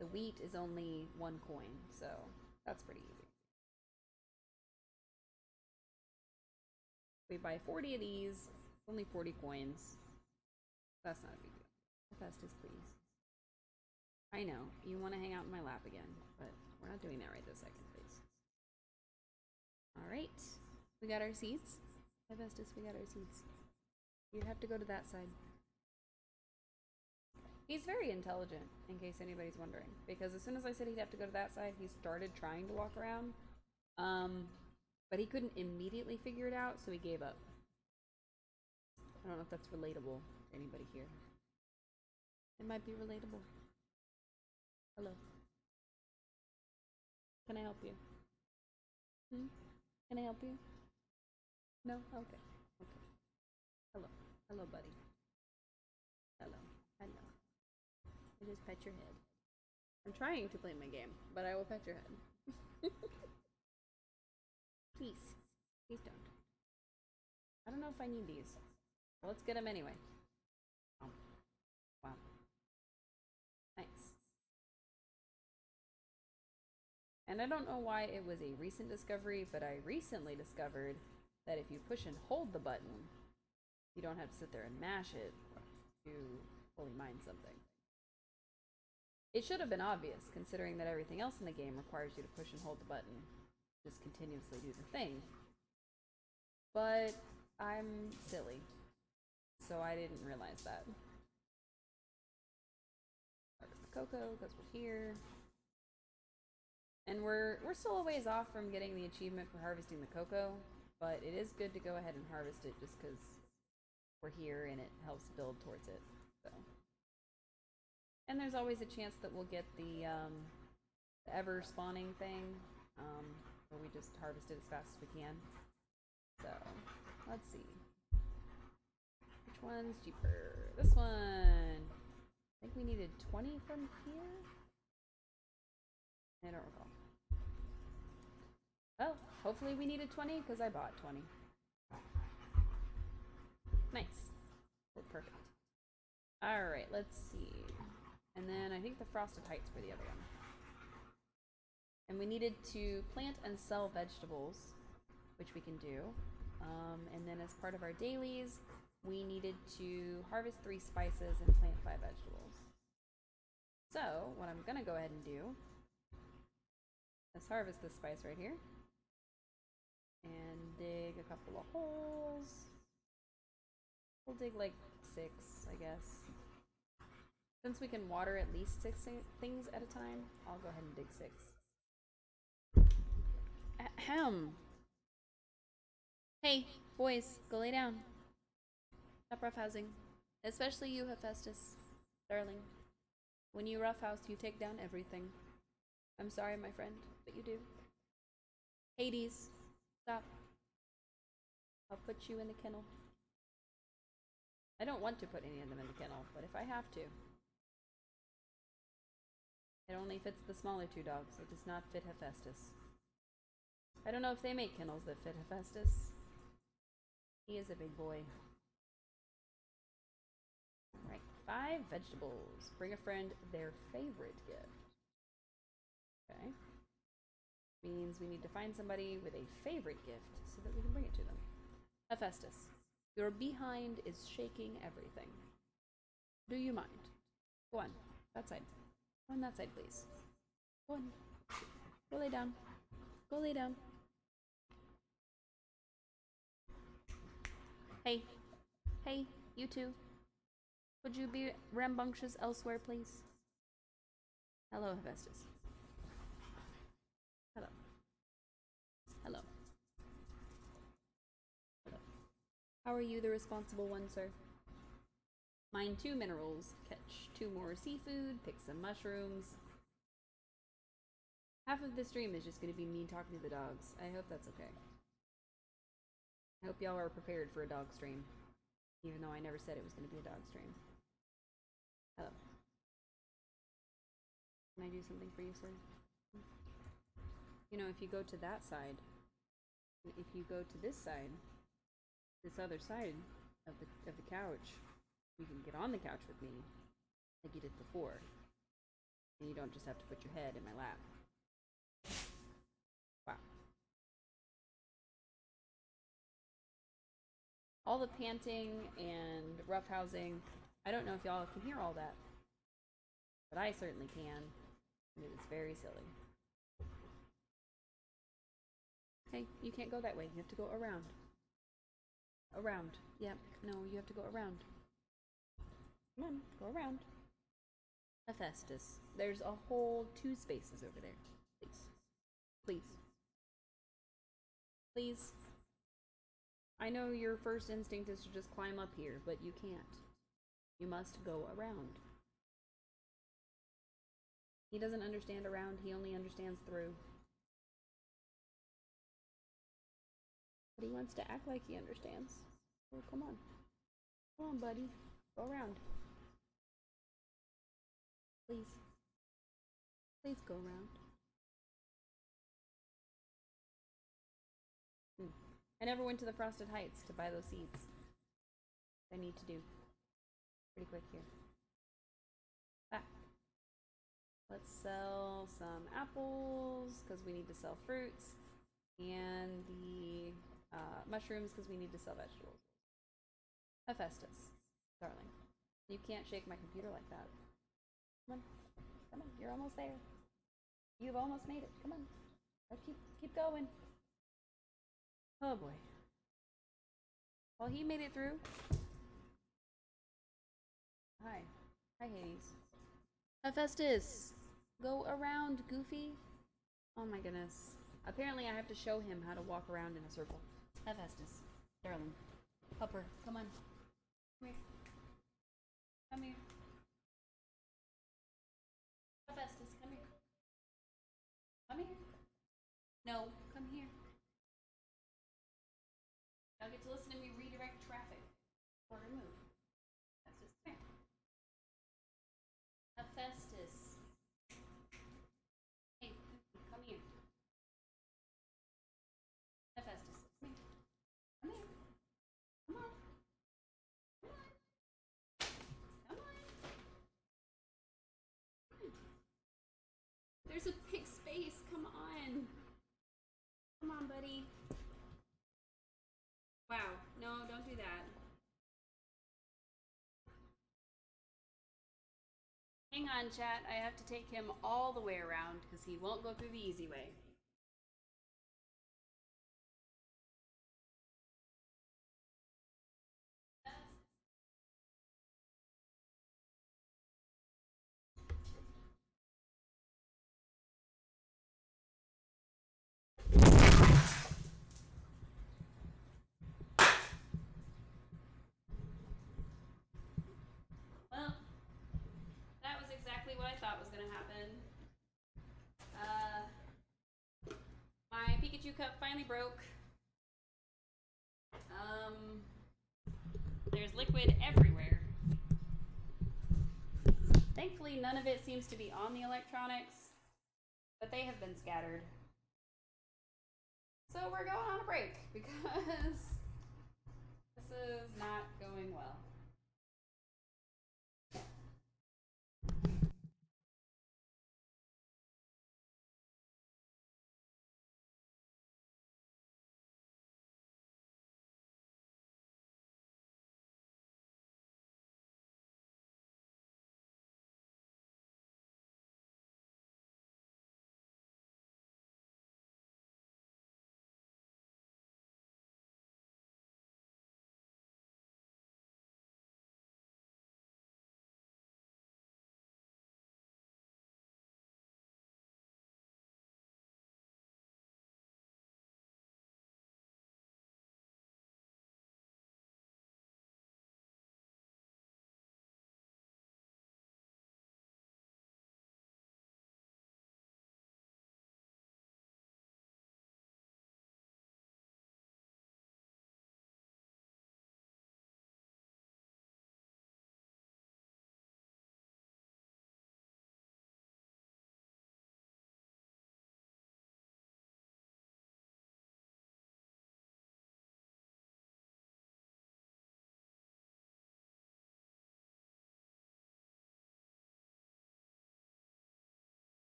the wheat is only 1 coin, so that's pretty easy. We buy 40 of these, it's only 40 coins. That's not a big deal. Hephaestus, please. I know, you want to hang out in my lap again, but we're not doing that right this second, please. Alright. We got our seeds. Hephaestus, we got our seeds. You have to go to that side. He's very intelligent, in case anybody's wondering. Because as soon as I said he'd have to go to that side, he started trying to walk around. But he couldn't immediately figure it out, so he gave up. I don't know if that's relatable to anybody here. It might be relatable. Hello. Can I help you? Can I help you? No? Okay. Okay. Hello. Hello, buddy. Hello. Hello. I just pet your head. I'm trying to play my game, but I will pet your head. Please. Please don't. I don't know if I need these. Well, let's get them anyway. Oh. Wow. Nice. And I don't know why it was a recent discovery, but I recently discovered that if you push and hold the button, you don't have to sit there and mash it to fully mine something. It should have been obvious, considering that everything else in the game requires you to push and hold the button, just continuously do the thing. But I'm silly, so I didn't realize that. Harvest the cocoa, because we're here. And we're still a ways off from getting the achievement for harvesting the cocoa, but it is good to go ahead and harvest it just because we're here and it helps build towards it. So, and there's always a chance that we'll get the ever spawning thing, where we just harvest it as fast as we can. So, let's see. Which one's cheaper? This one! I think we needed 20 from here? I don't recall. Oh, hopefully we needed 20, because I bought 20. Nice. Oh, perfect. Alright, let's see. And then I think the Frosted Heights were the other one. And we needed to plant and sell vegetables, which we can do. And then as part of our dailies, we needed to harvest 3 spices and plant 5 vegetables. So, what I'm gonna go ahead and do is harvest this spice right here. And dig a couple of holes. We'll dig like 6, I guess. Since we can water at least 6 things at a time, I'll go ahead and dig 6. Ahem. Hey, boys, go lay down. Stop roughhousing. Especially you, Hephaestus. Darling. When you roughhouse, you take down everything. I'm sorry, my friend, but you do. Hades, stop. I'll put you in the kennel. I don't want to put any of them in the kennel, but if I have to. It only fits the smaller 2 dogs. It does not fit Hephaestus. I don't know if they make kennels that fit Hephaestus. He is a big boy. Alright, 5 vegetables. Bring a friend their favorite gift. Okay. Means we need to find somebody with a favorite gift so that we can bring it to them. Hephaestus, your behind is shaking everything. Do you mind? Go on. That side. Go on that side, please. Go on. Go lay down. Go lay down. Hey. Hey, you two. Would you be rambunctious elsewhere, please? Hello, Hephaestus. Hello. Hello. Hello. How are you, the responsible one, sir? Mine 2 minerals, catch 2 more seafood, pick some mushrooms. Half of this stream is just going to be me talking to the dogs. I hope that's okay. I hope y'all are prepared for a dog stream. Even though I never said it was going to be a dog stream. Hello. Can I do something for you, sir? You know, if you go to that side, if you go to this side, this other side of the couch, you can get on the couch with me, like you did before. And you don't just have to put your head in my lap. Wow. All the panting and roughhousing, I don't know if y'all can hear all that, but I certainly can, and it is very silly. Hey, you can't go that way. You have to go around. Around. Yep. No, you have to go around. Come on, go around. Hephaestus. There's a whole 2 spaces over there. Please. Please. Please. I know your first instinct is to just climb up here, but you can't. You must go around. He doesn't understand around, he only understands through. But he wants to act like he understands. Oh, come on. Come on, buddy. Go around. Please. Please go around. I never went to the Frosted Heights to buy those seeds. I need to do. Pretty quick here. Ah. Let's sell some apples, because we need to sell fruits. And the mushrooms, because we need to sell vegetables. Hephaestus, darling. You can't shake my computer like that. Come on. Come on, you're almost there. You've almost made it. Come on. Keep going. Oh boy. Well, he made it through. Hi. Hi, Hades. Hephaestus! Go around, Goofy. Oh my goodness. Apparently I have to show him how to walk around in a circle. Hephaestus. Darling. Hopper, come on. Come here. Come here. Hephaestus, come here. Come here. No, come here. I'll get to listen to me redirect traffic or remove. Hephaestus, come here. Hephaestus. Hey, come here. Hephaestus, come here. Come here. Come on. Come on. Come on. There's a big space. Come on. Come on, buddy. Wow. No, don't do that. Hang on, chat. I have to take him all the way around because he won't go through the easy way. Well, that was exactly what I thought was going to happen. My Pikachu cup finally broke. There's liquid everywhere. Thankfully, none of it seems to be on the electronics, but they have been scattered. So we're going on a break because this is not going well.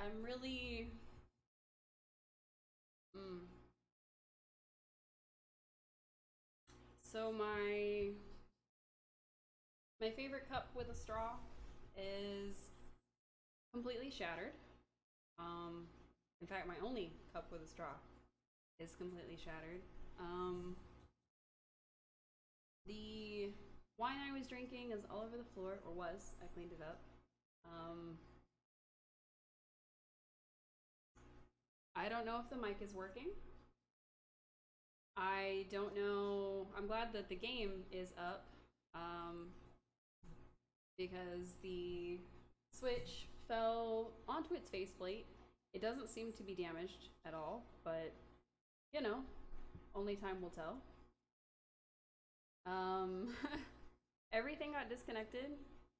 I'm really. Mm. So my favorite cup with a straw is completely shattered. Um, in fact, my only cup with a straw is completely shattered. Um, the wine I was drinking is all over the floor, or was. I cleaned it up. Um, I don't know if the mic is working. I don't know. I'm glad that the game is up um, because the Switch fell onto its faceplate. It doesn't seem to be damaged at all, but you know, only time will tell. Um, everything got disconnected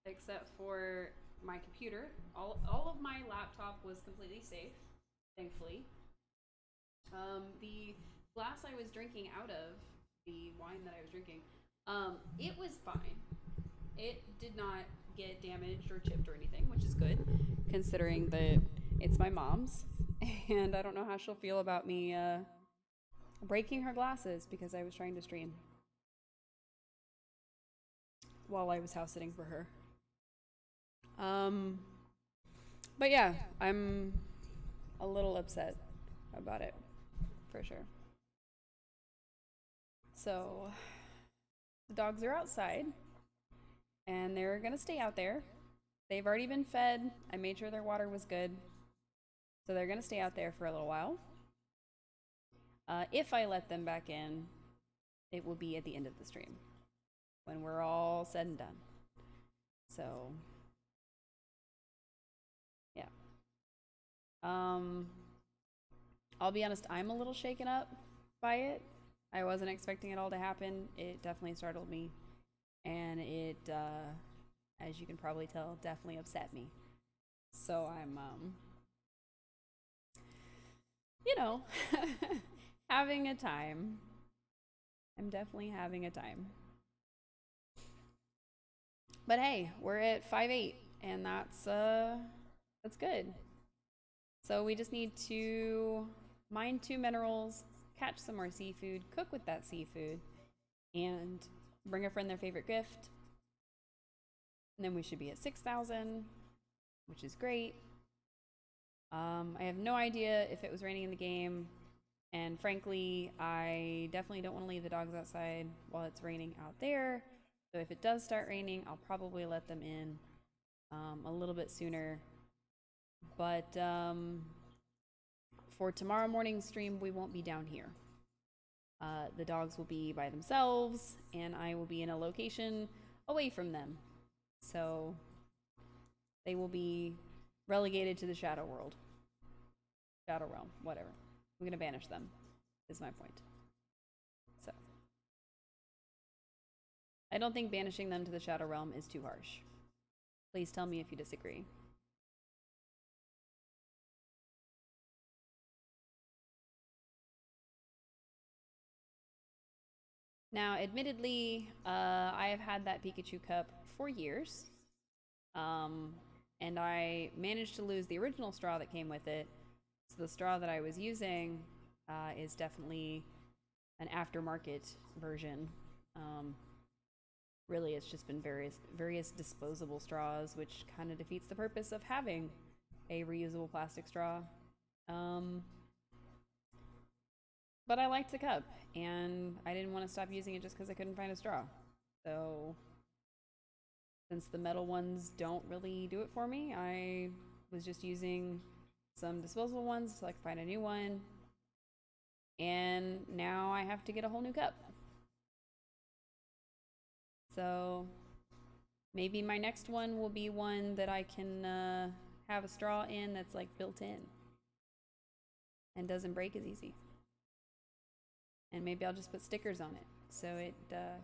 except for my computer. All of my laptop was completely safe, thankfully. The glass I was drinking out of, the wine that I was drinking, it was fine. It did not get damaged or chipped or anything, which is good, considering that it's my mom's, and I don't know how she'll feel about me breaking her glasses because I was trying to stream while I was house sitting for her. Um, but yeah, I'm a little upset about it, for sure. So, the dogs are outside, and they're gonna stay out there. They've already been fed. I made sure their water was good. So they're gonna stay out there for a little while. If I let them back in, it will be at the end of the stream when we're all said and done. So, yeah. Um, I'll be honest, I'm a little shaken up by it. I wasn't expecting it all to happen. It definitely startled me, and it, as you can probably tell, definitely upset me. So I'm, you know, having a time. I'm definitely having a time. But hey, we're at 5-8, and that's good. So we just need to mine 2 minerals, catch some more seafood, cook with that seafood, and bring a friend their favorite gift. And then we should be at 6,000, which is great. I have no idea if it was raining in the game, and frankly, I definitely don't want to leave the dogs outside while it's raining out there. So if it does start raining, I'll probably let them in a little bit sooner. But for tomorrow morning's stream, we won't be down here. The dogs will be by themselves, and I will be in a location away from them. So they will be relegated to the Shadow World. Shadow Realm, whatever. I'm going to banish them, is my point. So I don't think banishing them to the Shadow Realm is too harsh. Please tell me if you disagree. Now, admittedly, I have had that Pikachu cup for years. And I managed to lose the original straw that came with it. So the straw that I was using is definitely an aftermarket version. Really, it's just been various disposable straws, which kind of defeats the purpose of having a reusable plastic straw. But I liked the cup, and I didn't want to stop using it just because I couldn't find a straw. So, since the metal ones don't really do it for me, I was just using some disposable ones so I could find a new one. And now I have to get a whole new cup. So, maybe my next one will be one that I can have a straw in that's like built in and doesn't break as easy. And maybe I'll just put stickers on it so it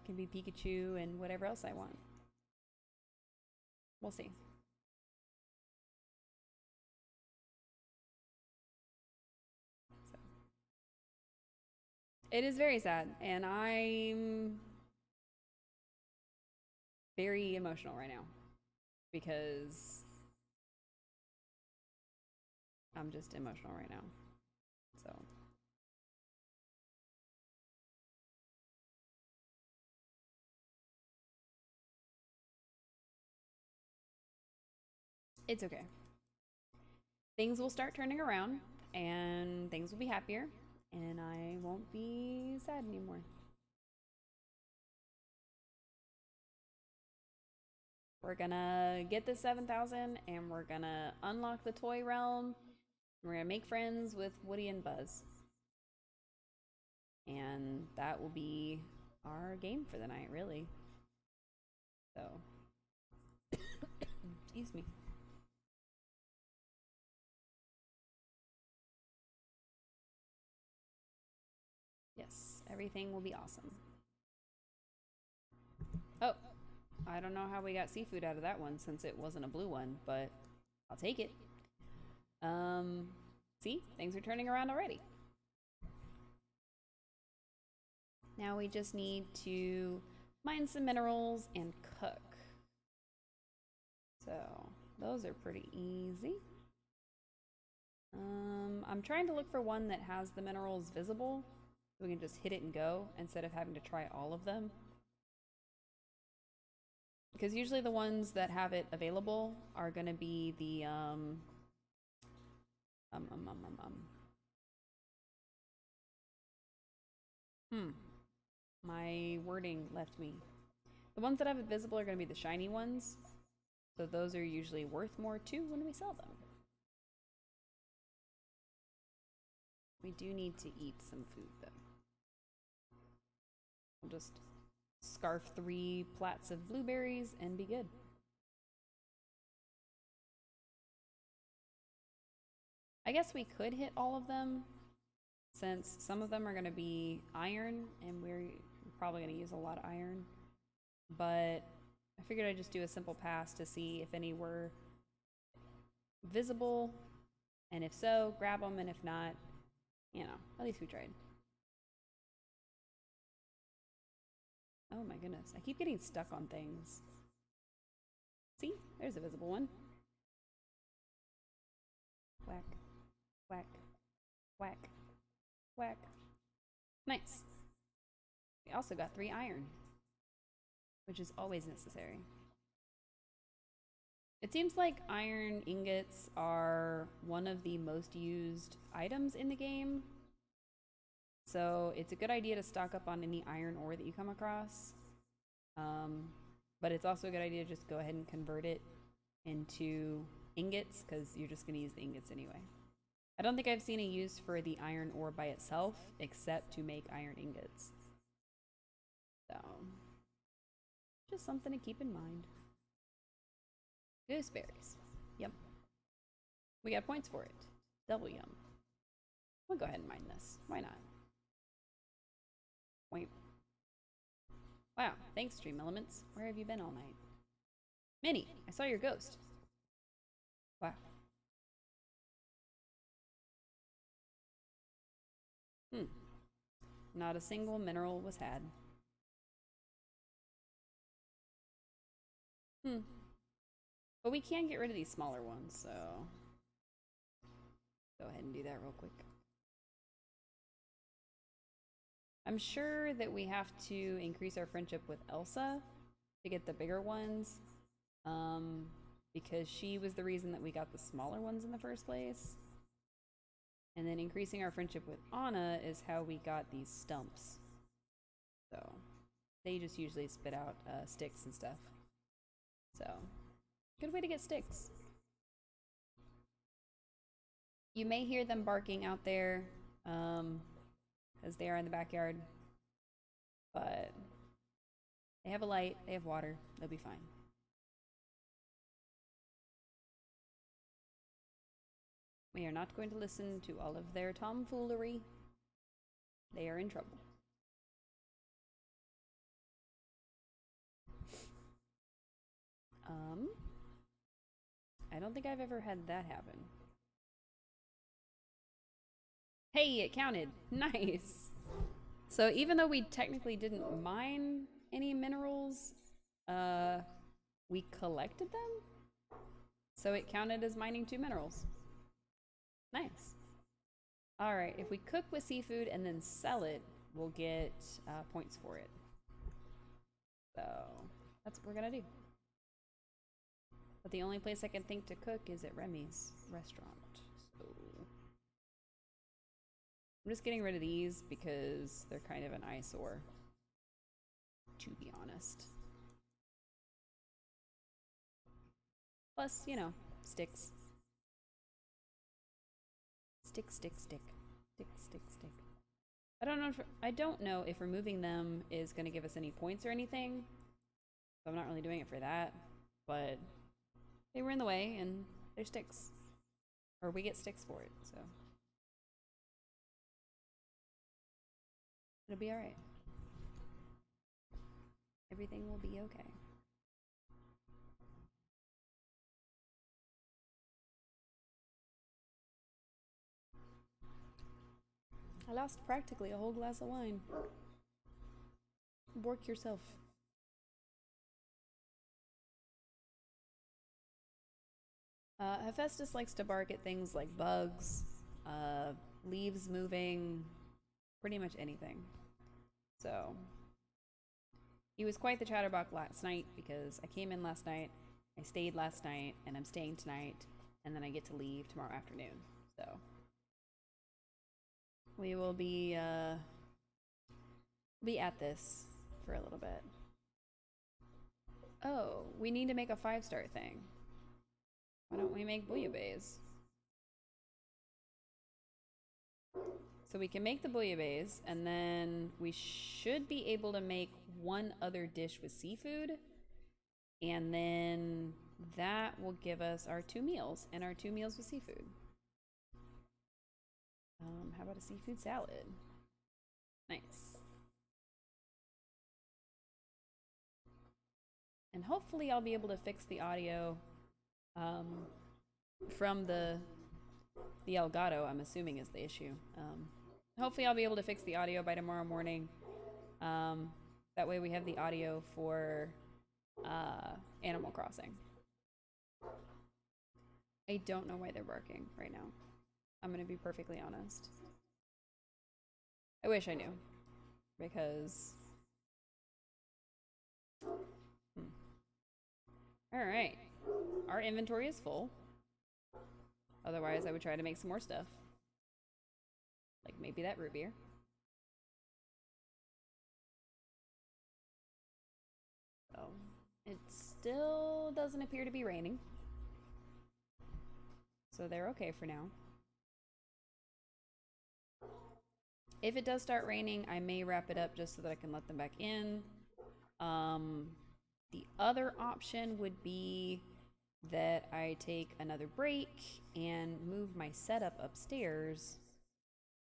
can be Pikachu and whatever else I want. We'll see. So. It is very sad, and I'm very emotional right now because I'm just emotional right now. So. It's okay. Things will start turning around and things will be happier and I won't be sad anymore. We're gonna get the 7,000 and we're gonna unlock the toy realm. We're gonna make friends with Woody and Buzz. And that will be our game for the night, really. So, excuse me. Yes, everything will be awesome. Oh, I don't know how we got seafood out of that one since it wasn't a blue one, but I'll take it. See, things are turning around already. Now we just need to mine some minerals and cook. So those are pretty easy. I'm trying to look for one that has the minerals visible so we can just hit it and go instead of having to try all of them. Because usually the ones that have it available are going to be the my wording left me. The ones that have it visible are going to be the shiny ones. So those are usually worth more too when we sell them. We do need to eat some food though. We'll just scarf 3 plats of blueberries and be good. I guess we could hit all of them since some of them are going to be iron and we're probably going to use a lot of iron. But I figured I'd just do a simple pass to see if any were visible, and if so, grab them, and if not, you know, at least we tried. Oh my goodness, I keep getting stuck on things. See, there's a visible one. Whack, whack, whack, whack. Nice. We also got 3 iron, which is always necessary. It seems like iron ingots are one of the most used items in the game. So it's a good idea to stock up on any iron ore that you come across. But it's also a good idea to just go ahead and convert it into ingots because you're just going to use the ingots anyway. I don't think I've seen a use for the iron ore by itself except to make iron ingots. So, just something to keep in mind. Gooseberries. Yum. We got points for it. Double yum. We'll go ahead and mine this. Why not? Wait. Wow, thanks, Stream Elements. Where have you been all night? Minnie, I saw your ghost. Wow. Not a single mineral was had. But we can get rid of these smaller ones, so go ahead and do that real quick. I'm sure that we have to increase our friendship with Elsa to get the bigger ones, because she was the reason that we got the smaller ones in the first place. And then increasing our friendship with Anna is how we got these stumps. So they just usually spit out sticks and stuff. So good way to get sticks. You may hear them barking out there, because they are in the backyard. But they have a light, they have water, they'll be fine. We are not going to listen to all of their tomfoolery. They are in trouble. I don't think I've ever had that happen. Hey, it counted. Nice. So even though we technically didn't mine any minerals, we collected them. So it counted as mining 2 minerals. Nice. Alright, if we cook with seafood and then sell it, we'll get points for it. So, that's what we're gonna do. But the only place I can think to cook is at Remy's restaurant. So, I'm just getting rid of these because they're kind of an eyesore, to be honest. Plus, you know, sticks. Stick, stick, stick. Stick, stick, stick. I don't know if removing them is going to give us any points or anything. So I'm not really doing it for that. But they were in the way and they're sticks. Or we get sticks for it, so. It'll be alright. Everything will be okay. I lost practically a whole glass of wine. Bork yourself. Hephaestus likes to bark at things like bugs, leaves moving, pretty much anything. So, he was quite the chatterbox last night because I came in last night, I stayed last night, and I'm staying tonight, and then I get to leave tomorrow afternoon. So, we will be at this for a little bit. Oh, we need to make a 5-star thing. Why don't we make bouillabaisse? So we can make the bouillabaisse, and then we should be able to make one other dish with seafood, and then that will give us our 2 meals, and our 2 meals with seafood. How about a seafood salad? Nice. And hopefully I'll be able to fix the audio from the Elgato, I'm assuming is the issue. Hopefully I'll be able to fix the audio by tomorrow morning. That way we have the audio for Animal Crossing. I don't know why they're barking right now. I'm gonna be perfectly honest. I wish I knew, because... Alright. Our inventory is full. Otherwise, I would try to make some more stuff. Like maybe that root beer. So, it still doesn't appear to be raining. So they're okay for now. If it does start raining, I may wrap it up just so that I can let them back in. The other option would be that I take another break and move my setup upstairs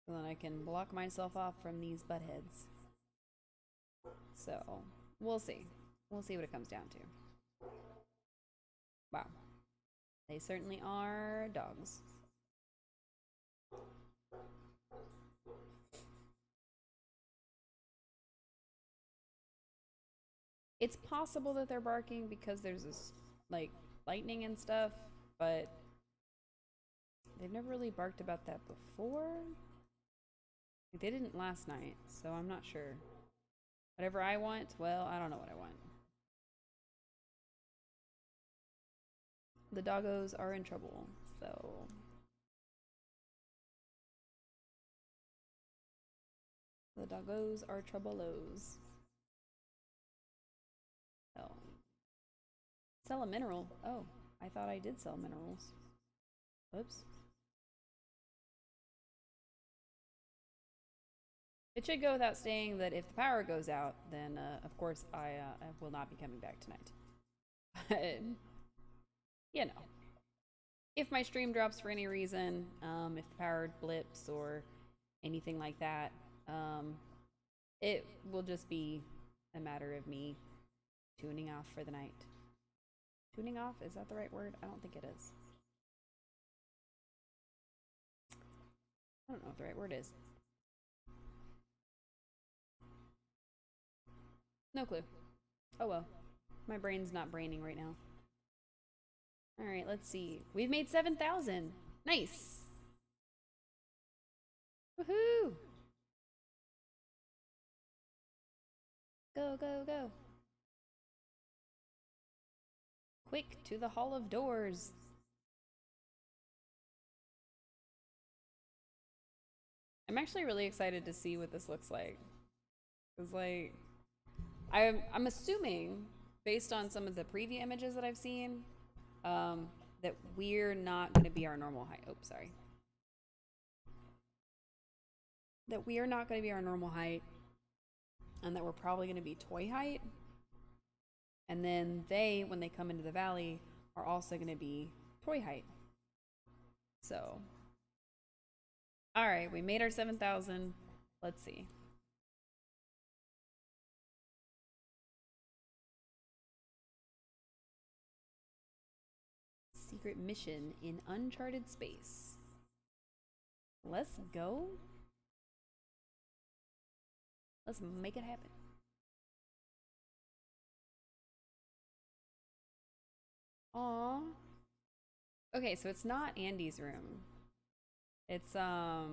so that I can block myself off from these butt heads. So, we'll see. We'll see what it comes down to. Wow. They certainly are dogs. It's possible that they're barking because there's this, like, lightning and stuff, but they've never really barked about that before. They didn't last night, so I'm not sure. Whatever I want, well, I don't know what I want. The doggos are in trouble, so... The doggos are troubleos. Oh. Sell a mineral. Oh, I thought I did sell minerals. Oops. It should go without saying that if the power goes out, then of course I will not be coming back tonight. But, you know, if my stream drops for any reason, if the power blips or anything like that, it will just be a matter of me tuning off for the night. Tuning off? Is that the right word? I don't think it is. I don't know what the right word is. No clue. Oh well. My brain's not braining right now. Alright, let's see. We've made 7,000. Nice. Woohoo! Go, go, go. Quick, to the Hall of Doors. I'm actually really excited to see what this looks like. Cause like, I'm assuming, based on some of the preview images that I've seen, that we're not going to be our normal height. Oh, sorry. That we are not going to be our normal height, and that we're probably going to be toy height. And then they, when they come into the valley, are also going to be toy height. So, all right, we made our 7,000. Let's see. Secret mission in uncharted space. Let's go. Let's make it happen. Aww. Okay, so it's not Andy's room. It's, I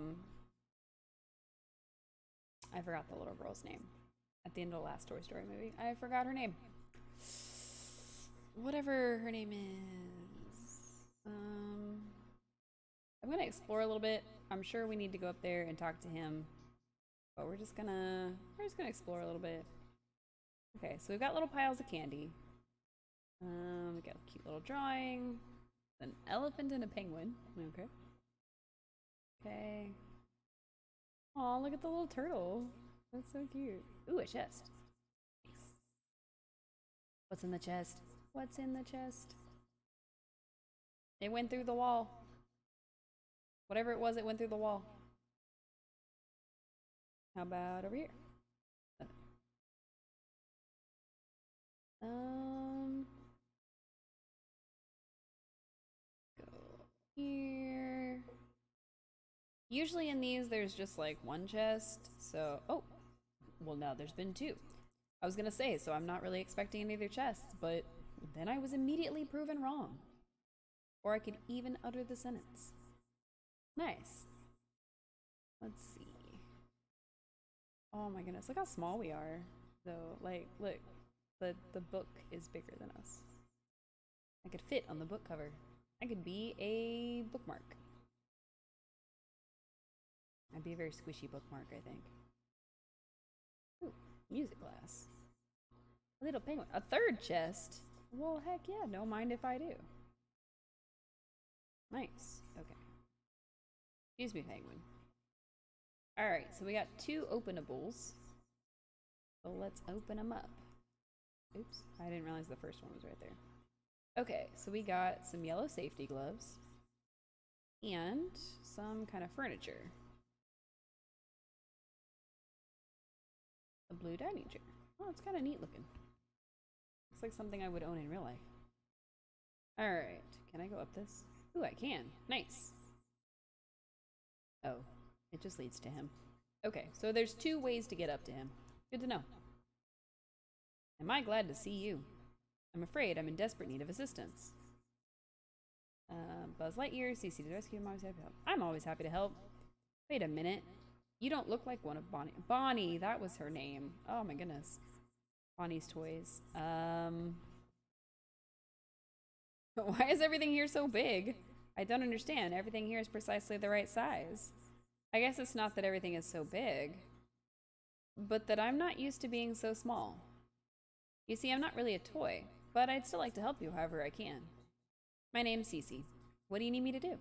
forgot the little girl's name. At the end of the last Toy Story movie. I forgot her name. Whatever her name is. I'm gonna explore a little bit. I'm sure we need to go up there and talk to him. But we're just gonna explore a little bit. Okay, so we've got little piles of candy. We got a cute little drawing. An elephant and a penguin. Okay. Okay. Aw, look at the little turtle. That's so cute. Ooh, a chest. Nice. What's in the chest? What's in the chest? It went through the wall. Whatever it was, it went through the wall. How about over here? Go here. Usually in these, there's just like one chest. So, oh, well, no, there's been two. I was gonna say, so I'm not really expecting any other chests, but then I was immediately proven wrong. Or I could even utter the sentence. Nice. Let's see. Oh my goodness, look how small we are, though. Like, look, the book is bigger than us. I could fit on the book cover. I could be a bookmark. I'd be a very squishy bookmark, I think. Ooh, music glass. A little penguin. A third chest? Well, heck yeah, don't mind if I do. Nice. Okay. Excuse me, penguin. Alright, so we got two openables. So let's open them up. Oops, I didn't realize the first one was right there. Okay, so we got some yellow safety gloves. And some kind of furniture. A blue dining chair. Oh, it's kind of neat looking. Looks like something I would own in real life. Alright, can I go up this? Ooh, I can. Nice. Oh, it just leads to him. Okay, so there's two ways to get up to him. Good to know. Am I glad to see you? I'm afraid I'm in desperate need of assistance. Buzz Lightyear, CC to the rescue. I'm always happy to help. I'm always happy to help. Wait a minute. You don't look like one of Bonnie. Bonnie, that was her name. Oh my goodness. Bonnie's toys. Why is everything here so big? I don't understand. Everything here is precisely the right size. I guess it's not that everything is so big, but that I'm not used to being so small. You see, I'm not really a toy, but I'd still like to help you however I can. My name's Cece. What do you need me to do?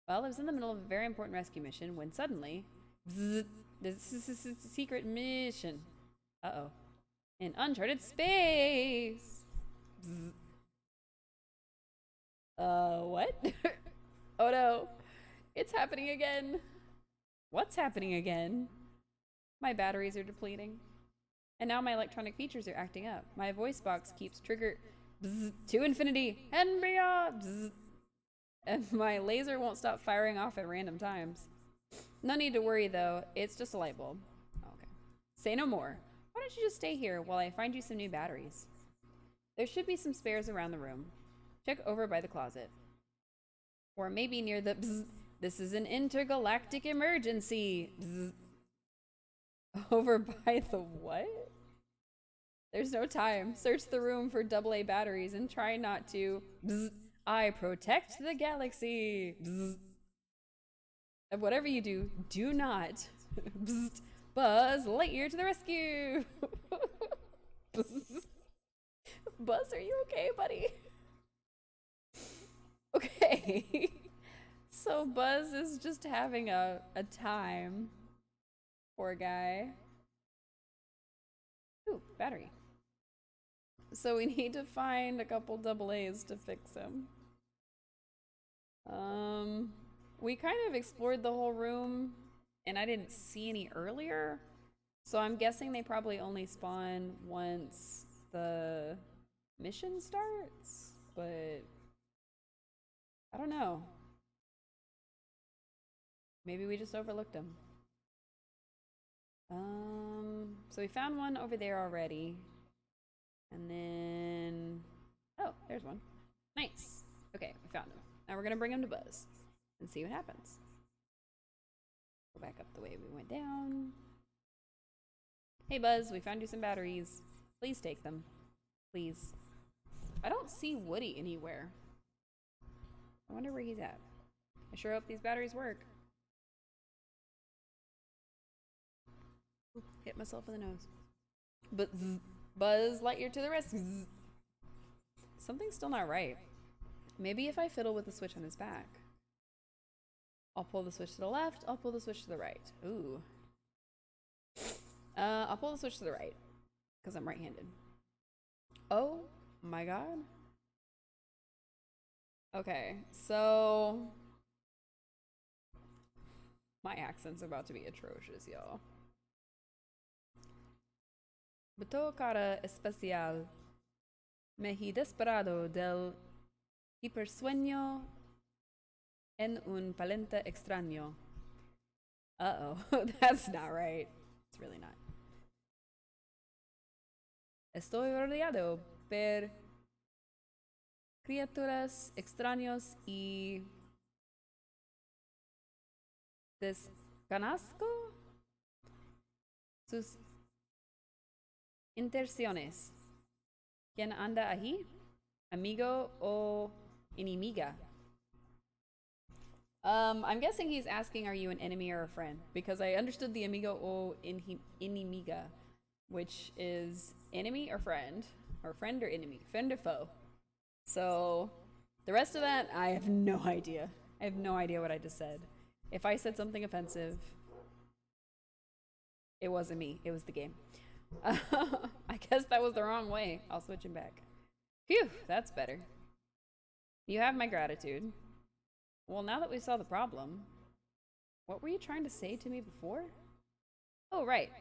Well, I was in the middle of a very important rescue mission when suddenly... Bzzz, this is a secret mission. Uh-oh. In uncharted space! Bzzz. What? Oh no. It's happening again. What's happening again? My batteries are depleting. And now my electronic features are acting up. My voice box keeps trigger bzzz, to infinity and beyond. Bzzz. And my laser won't stop firing off at random times. No need to worry though, it's just a light bulb. Okay. Say no more. Why don't you just stay here while I find you some new batteries? There should be some spares around the room. Check over by the closet. Or maybe near the bzzz, This is an intergalactic emergency. Bzz. Over by the what? There's no time. Search the room for AA batteries and try not to. Bzz. I protect the galaxy. Bzz. And whatever you do, do not. Bzz. Buzz Lightyear to the rescue. Bzz. Buzz, are you okay, buddy? Okay. So Buzz is just having a time. Poor guy. Ooh, battery. So we need to find a couple AA's to fix him. We kind of explored the whole room and I didn't see any earlier. So I'm guessing they probably only spawn once the mission starts, but I don't know. Maybe we just overlooked them. So we found one over there already. And then, oh, there's one. Nice. Okay, we found him. Now we're gonna bring him to Buzz and see what happens. Go back up the way we went down. Hey Buzz, we found you some batteries. Please take them. Please. I don't see Woody anywhere. I wonder where he's at. I sure hope these batteries work. Ooh, hit myself in the nose. But Buzz Lightyear to the rescue. Something's still not right. Maybe if I fiddle with the switch on his back. I'll pull the switch to the left, I'll pull the switch to the right. Ooh. I'll pull the switch to the right, because I'm right-handed. Oh my god. Okay, so my accent's about to be atrocious, y'all. Beto cara especial. Me he desperado del hipersueño en un palente extraño. Uh-oh, that's not right. It's really not. Estoy rodeado por criaturas extraños y desconozco sus intenciones. ¿Quién anda ahí? Amigo o enemiga? I'm guessing he's asking, are you an enemy or a friend? Because I understood the amigo o enemiga, which is enemy or friend or enemy, friend or foe. So the rest of that, I have no idea. I have no idea what I just said. If I said something offensive, it wasn't me, it was the game. I guess that was the wrong way. I'll switch him back. Phew, that's better. You have my gratitude. Well, now that we saw the problem, what were you trying to say to me before? Oh, right.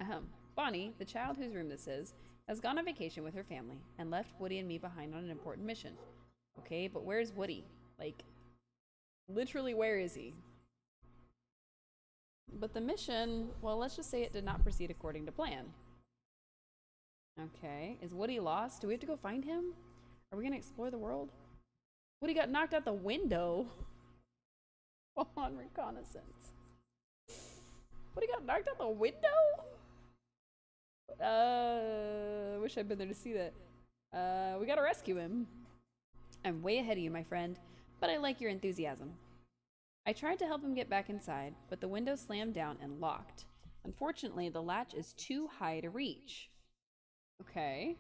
Bonnie, the child whose room this is, has gone on vacation with her family and left Woody and me behind on an important mission. Okay, but where's Woody? Like, literally, where is he? But the mission, well, let's just say it did not proceed according to plan. Okay, is Woody lost? Do we have to go find him? Are we gonna explore the world? Woody got knocked out the window. On reconnaissance. Woody got knocked out the window? Wish I'd been there to see that. We gotta rescue him. I'm way ahead of you, my friend, but I like your enthusiasm. I tried to help him get back inside, but the window slammed down and locked. Unfortunately, the latch is too high to reach. Okay.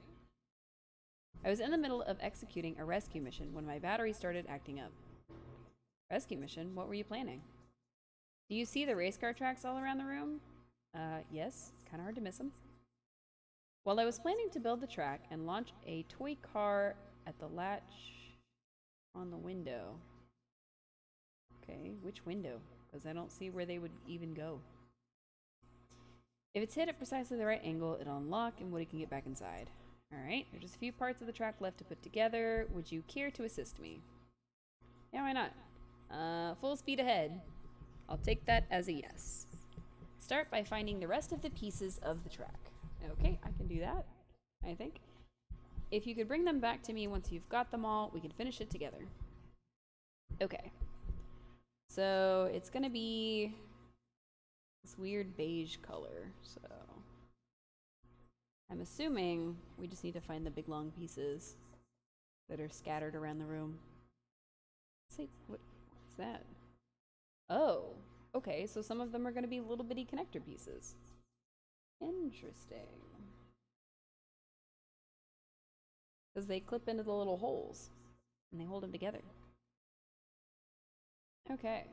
I was in the middle of executing a rescue mission when my battery started acting up. Rescue mission? What were you planning? Do you see the race car tracks all around the room? Yes. It's kind of hard to miss them. Well, I was planning to build the track and launch a toy car at the latch on the window. Okay, which window? Because I don't see where they would even go. If it's hit at precisely the right angle, it'll unlock and Woody can get back inside. Alright, there's just a few parts of the track left to put together. Would you care to assist me? Yeah, why not? Full speed ahead. I'll take that as a yes. Start by finding the rest of the pieces of the track. Okay, I can do that, I think. If you could bring them back to me once you've got them all, we can finish it together. Okay. So it's gonna be this weird beige color. So I'm assuming we just need to find the big long pieces that are scattered around the room. Say, what's that? Oh, okay, so some of them are going to be little bitty connector pieces. Interesting. Because they clip into the little holes and they hold them together. Okay.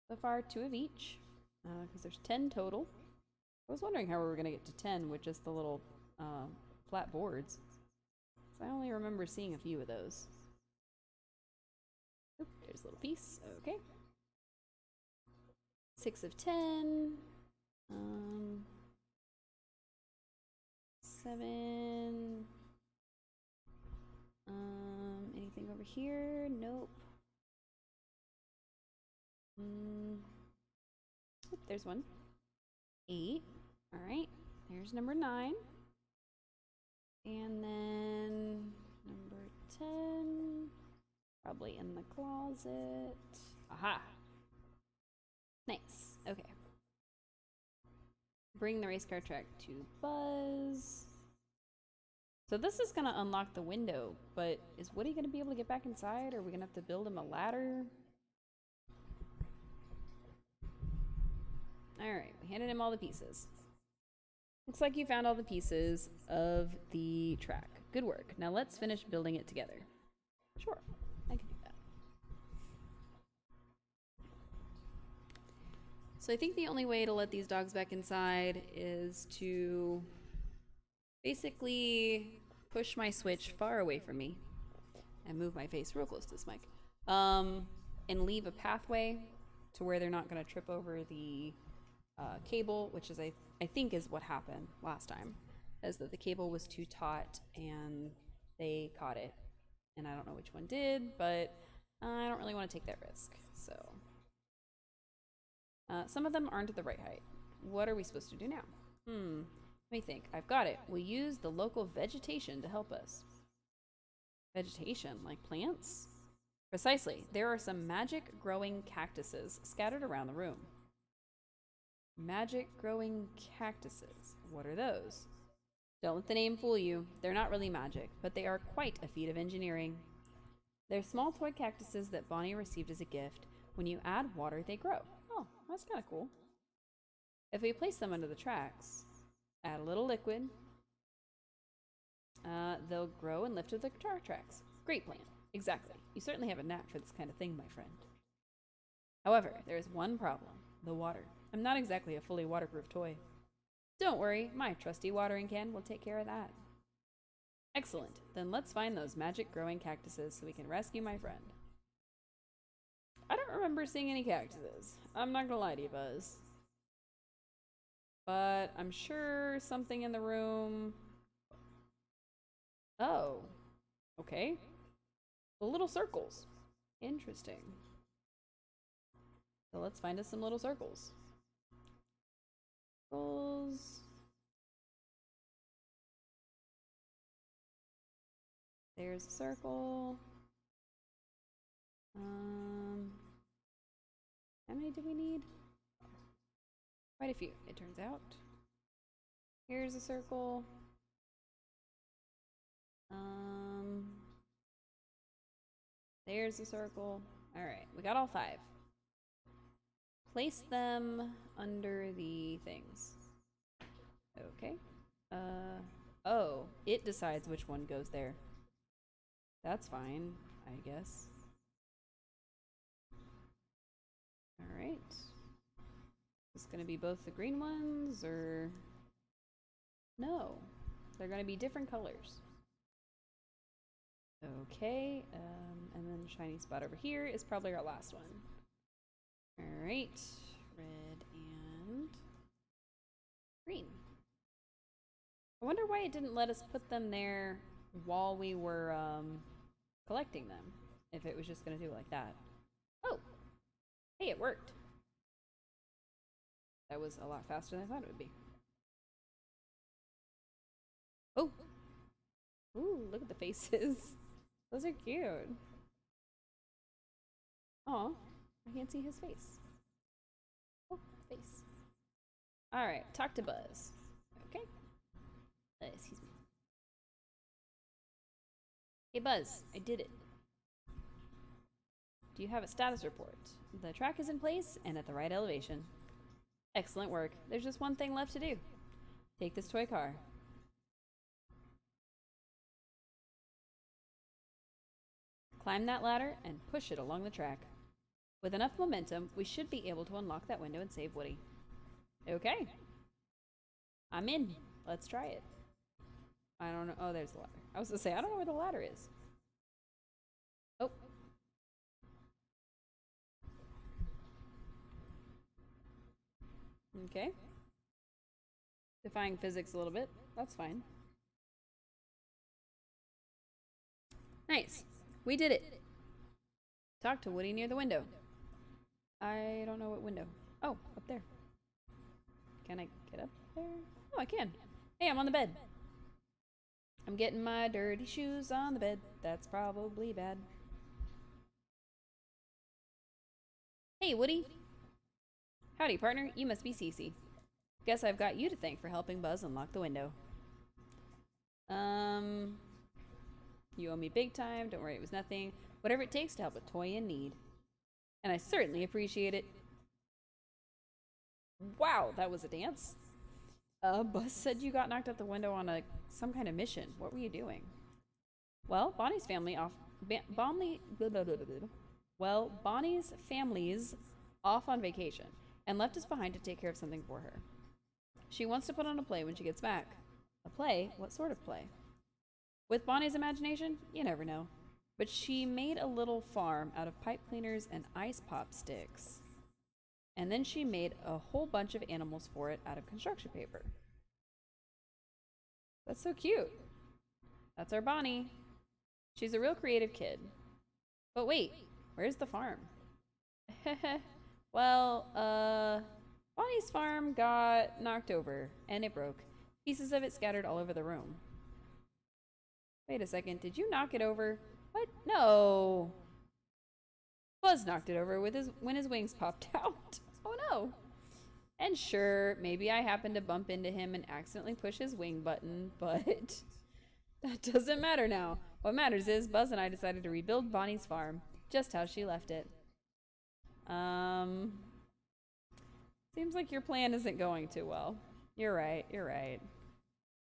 So far, 2 of each, because there's 10 total. I was wondering how we were going to get to 10 with just the little flat boards. So I only remember seeing a few of those. Oop, there's a little piece. Okay. 6 of 10. 7. Anything over here? Nope. Oop, there's 1. 8. Alright. There's number 9. And then number 10. Probably in the closet. Aha! Nice. Okay. Bring the race car track to Buzz. So this is gonna unlock the window, but is Woody gonna be able to get back inside, or are we gonna have to build him a ladder? Alright, we handed him all the pieces. Looks like you found all the pieces of the track. Good work. Now let's finish building it together. Sure, I can do that. So I think the only way to let these dogs back inside is to basically push my switch far away from me and move my face real close to this mic, and leave a pathway to where they're not going to trip over the cable, which is I think is what happened last time, is that the cable was too taut and they caught it, and I don't know which one did, but I don't really want to take that risk. So some of them aren't at the right height. What are we supposed to do now? Let me think. I've got it. We'll use the local vegetation to help us. Vegetation, like plants? Precisely. There are some magic growing cactuses scattered around the room. Magic growing cactuses. What are those? Don't let the name fool you. They're not really magic, but they are quite a feat of engineering. They're small toy cactuses that Bonnie received as a gift. When you add water, they grow. Oh, that's kind of cool. If we place them under the tracks, add a little liquid, they'll grow and lift with the guitar tracks. Great plan. Exactly. You certainly have a knack for this kind of thing, my friend. However, there is one problem. The water. I'm not exactly a fully waterproof toy. Don't worry, my trusty watering can will take care of that. Excellent. Then let's find those magic growing cactuses so we can rescue my friend. I don't remember seeing any cactuses. I'm not gonna lie to you, Buzz. But I'm sure something in the room... Oh. Okay. The little circles. Interesting. So let's find us some little circles. Circles. There's a circle. How many do we need? Quite a few, it turns out. Here's a circle. There's a circle. Alright, we got all 5. Place them under the things. Okay. Oh, it decides which one goes there. That's fine, I guess. Alright. Is this gonna be both the green ones, or... No. They're gonna be different colors. Okay, and then the shiny spot over here is probably our last one. Alright, red and green. I wonder why it didn't let us put them there while we were collecting them, if it was just gonna do it like that. Oh! Hey, it worked! That was a lot faster than I thought it would be. Oh! Ooh, look at the faces. Those are cute. Aw, I can't see his face. Oh, face. Alright, talk to Buzz. Okay. Excuse me. Hey Buzz, I did it. Do you have a status report? The track is in place and at the right elevation. Excellent work. There's just one thing left to do. Take this toy car. Climb that ladder and push it along the track. With enough momentum, we should be able to unlock that window and save Woody. Okay. I'm in. Let's try it. I don't know. Oh, there's the ladder. I was gonna say, I don't know where the ladder is. Oh. Okay. Defying physics a little bit. That's fine. Nice. We did it. Talk to Woody near the window. I don't know what window. Oh, up there. Can I get up there? Oh, I can. Hey, I'm on the bed. I'm getting my dirty shoes on the bed. That's probably bad. Hey, Woody. Howdy, partner. You must be Cece. Guess I've got you to thank for helping Buzz unlock the window. You owe me big time. Don't worry, it was nothing. Whatever it takes to help a toy in need. And I certainly appreciate it. Wow, that was a dance. Buzz said you got knocked out the window on some kind of mission. What were you doing? Well, Bonnie's family's off on vacation and left us behind to take care of something for her. She wants to put on a play when she gets back. A play? What sort of play? With Bonnie's imagination, you never know. But she made a little farm out of pipe cleaners and ice pop sticks. And then she made a whole bunch of animals for it out of construction paper. That's so cute. That's our Bonnie. She's a real creative kid. But wait, where's the farm? Well, Bonnie's farm got knocked over, and it broke. Pieces of it scattered all over the room. Wait a second, did you knock it over? What? No! Buzz knocked it over with when his wings popped out. Oh no! And sure, maybe I happened to bump into him and accidentally push his wing button, but that doesn't matter now. What matters is Buzz and I decided to rebuild Bonnie's farm, just how she left it. Seems like your plan isn't going too well. You're right, you're right.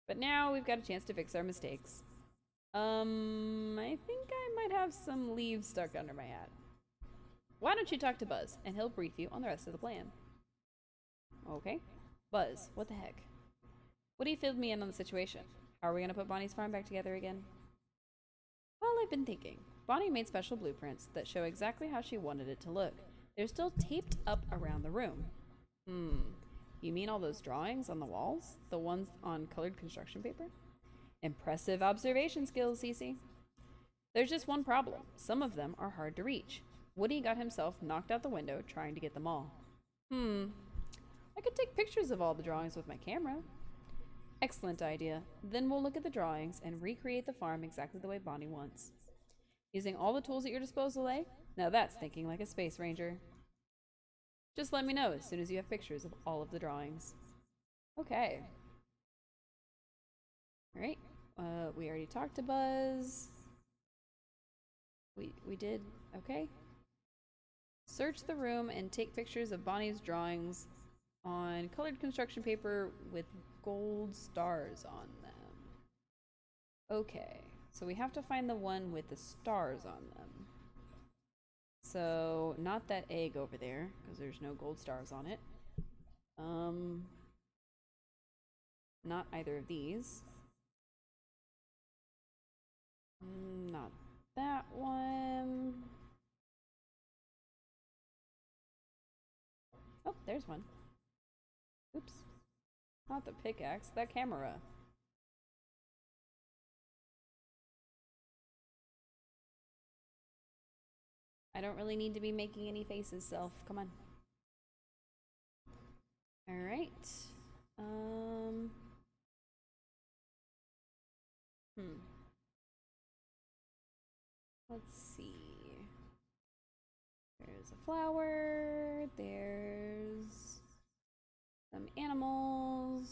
But now we've got a chance to fix our mistakes. I think I might have some leaves stuck under my hat. Why don't you talk to Buzz, and he'll brief you on the rest of the plan. Okay. Buzz, what the heck? Woody filled me in on the situation. How are we gonna put Bonnie's farm back together again? Well, I've been thinking. Bonnie made special blueprints that show exactly how she wanted it to look. They're still taped up around the room. You mean all those drawings on the walls? The ones on colored construction paper? Impressive observation skills, Cece. There's just one problem. Some of them are hard to reach. Woody got himself knocked out the window trying to get them all. I could take pictures of all the drawings with my camera. Excellent idea. Then we'll look at the drawings and recreate the farm exactly the way Bonnie wants. Using all the tools at your disposal, eh? Now that's thinking like a space ranger. Just let me know as soon as you have pictures of all of the drawings. Okay. Alright. We already talked to Buzz. We did. Okay. Search the room and take pictures of Bonnie's drawings on colored construction paper with gold stars on them. Okay. So we have to find the one with the stars on them. So, not that egg over there, because there's no gold stars on it. Not either of these. Not that one. Oh, there's one. Oops. Not the pickaxe, that camera. I don't really need to be making any faces, self. Come on. Alright. Let's see. flower. There's some animals.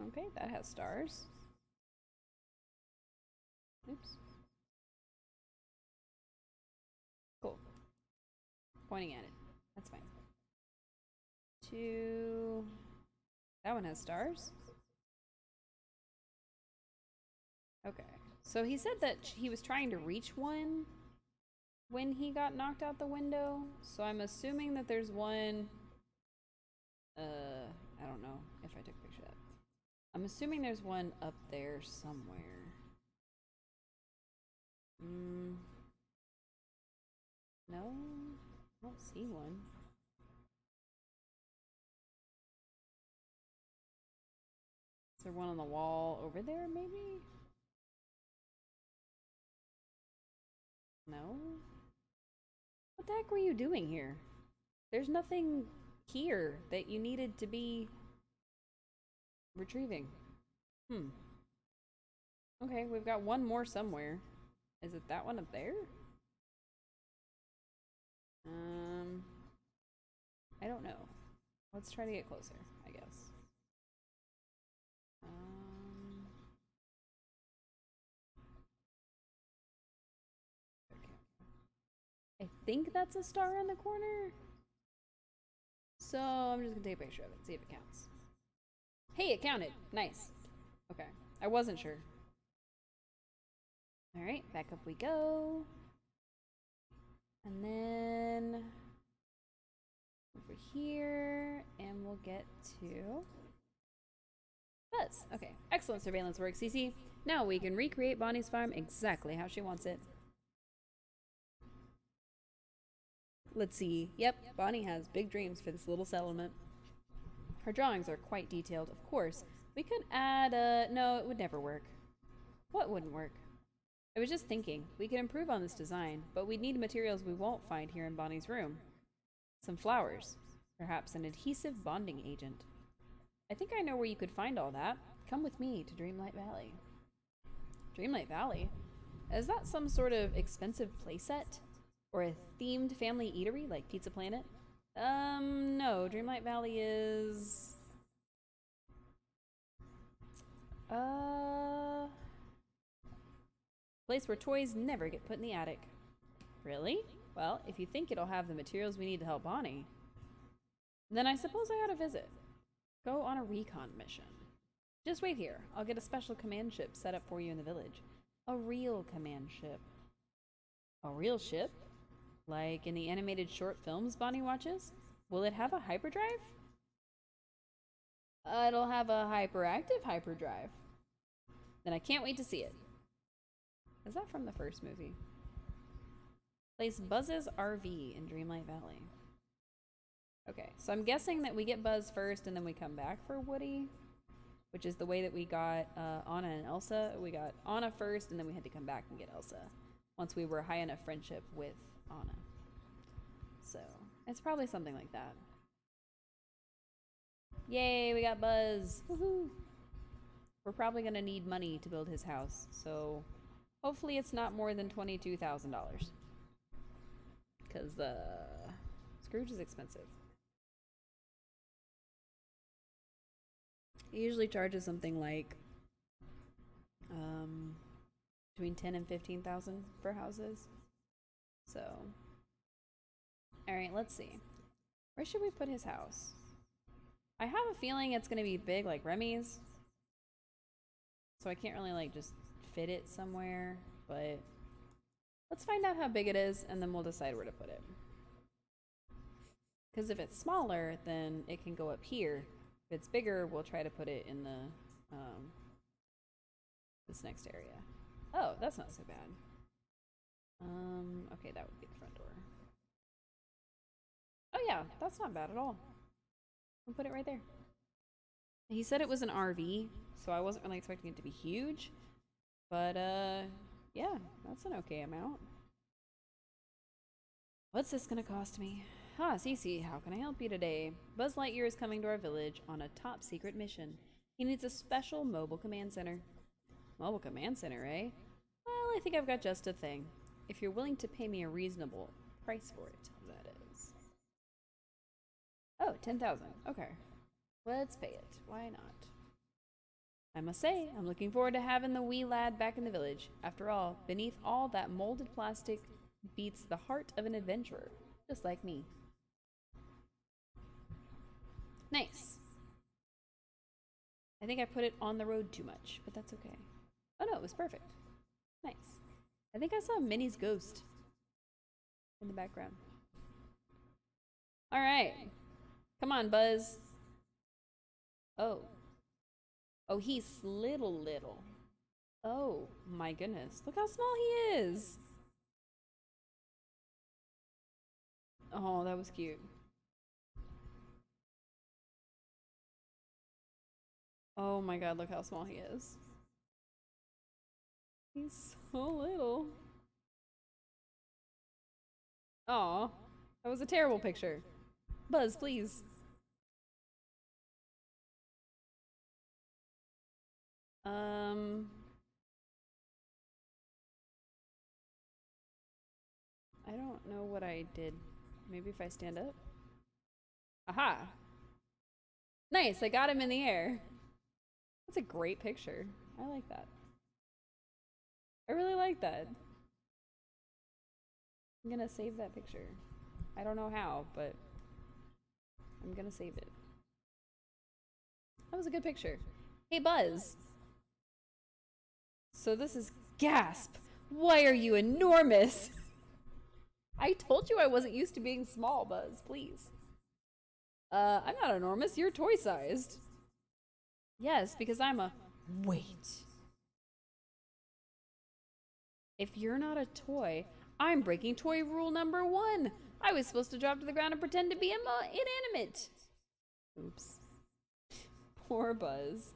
Okay, that has stars. Oops. Cool. Pointing at it. That's fine. 2. That one has stars. Okay. So he said that he was trying to reach one when he got knocked out the window. So I'm assuming that there's one. I don't know if I took a picture of that. I'm assuming there's one up there somewhere. No, I don't see one. Is there one on the wall over there, maybe? No? What the heck were you doing here? There's nothing here that you needed to be retrieving. Okay, we've got one more somewhere. Is it that one up there? I don't know. Let's try to get closer, I guess. Okay. I think that's a star in the corner. So I'm just gonna take a picture of it, see if it counts. Hey, it counted. Nice. Okay. I wasn't sure. Alright, back up we go. And then over here, and we'll get to Buzz. Okay, excellent surveillance work, Cece. Now we can recreate Bonnie's farm exactly how she wants it. Let's see. Yep, Bonnie has big dreams for this little settlement. Her drawings are quite detailed, of course. We could add no, it would never work. What wouldn't work? I was just thinking, we could improve on this design, but we'd need materials we won't find here in Bonnie's room. Some flowers. Perhaps an adhesive bonding agent. I think I know where you could find all that. Come with me to Dreamlight Valley. Dreamlight Valley? Is that some sort of expensive playset? Or a themed family eatery like Pizza Planet? No. Dreamlight Valley is... place where toys never get put in the attic. Really? Well, if you think it'll have the materials we need to help Bonnie, then I suppose I ought to visit. Go on a recon mission. Just wait here. I'll get a special command ship set up for you in the village. A real command ship. A real ship? Like in the animated short films Bonnie watches? Will it have a hyperdrive? It'll have a hyperactive hyperdrive. Then I can't wait to see it. Is that from the first movie? Place Buzz's RV in Dreamlight Valley. Okay, so I'm guessing that we get Buzz first and then we come back for Woody, which is the way that we got Anna and Elsa. We got Anna first and then we had to come back and get Elsa once we were high enough friendship with Anna. So, it's probably something like that. Yay, we got Buzz! Woohoo! We're probably gonna need money to build his house, so hopefully it's not more than $22,000. Because Scrooge is expensive. He usually charges something like between 10 and 15,000 for houses. So, all right, let's see. Where should we put his house? I have a feeling it's gonna be big like Remy's, so I can't really like just fit it somewhere. But let's find out how big it is, and then we'll decide where to put it. Because if it's smaller, then it can go up here. If it's bigger, we'll try to put it in the this next area. Oh, that's not so bad. Okay, that would be the front door. Oh yeah, that's not bad at all. I'll put it right there. He said it was an RV, so I wasn't really expecting it to be huge. But, yeah, that's an okay amount. What's this gonna cost me? Ah, Cece, how can I help you today? Buzz Lightyear is coming to our village on a top secret mission. He needs a special mobile command center. Mobile command center, eh? Well, I think I've got just a thing. If you're willing to pay me a reasonable price for it, that is. Oh, 10,000. Okay. Let's pay it. Why not? I must say, I'm looking forward to having the wee lad back in the village. After all, beneath all that molded plastic beats the heart of an adventurer, just like me. Nice. I think I put it on the road too much, but that's okay. Oh no, it was perfect. Nice. I think I saw Minnie's ghost in the background. Alright. Come on, Buzz. Oh. Oh, he's little. Oh, my goodness. Look how small he is. Oh, that was cute. Oh my god, look how small he is. He's so little. Aw, that was a terrible picture. Buzz, please. I don't know what I did. Maybe if I stand up? Aha! Nice, I got him in the air. That's a great picture. I like that. I really like that. I'm gonna save that picture. I don't know how, but I'm gonna save it. That was a good picture. Hey, Buzz! So this is Gasp! Why are you enormous? I told you I wasn't used to being small, Buzz, please. I'm not enormous, you're toy-sized. Yes, because I'm a... Wait. If you're not a toy, I'm breaking toy rule number 1. I was supposed to drop to the ground and pretend to be inanimate. Oops. Poor Buzz.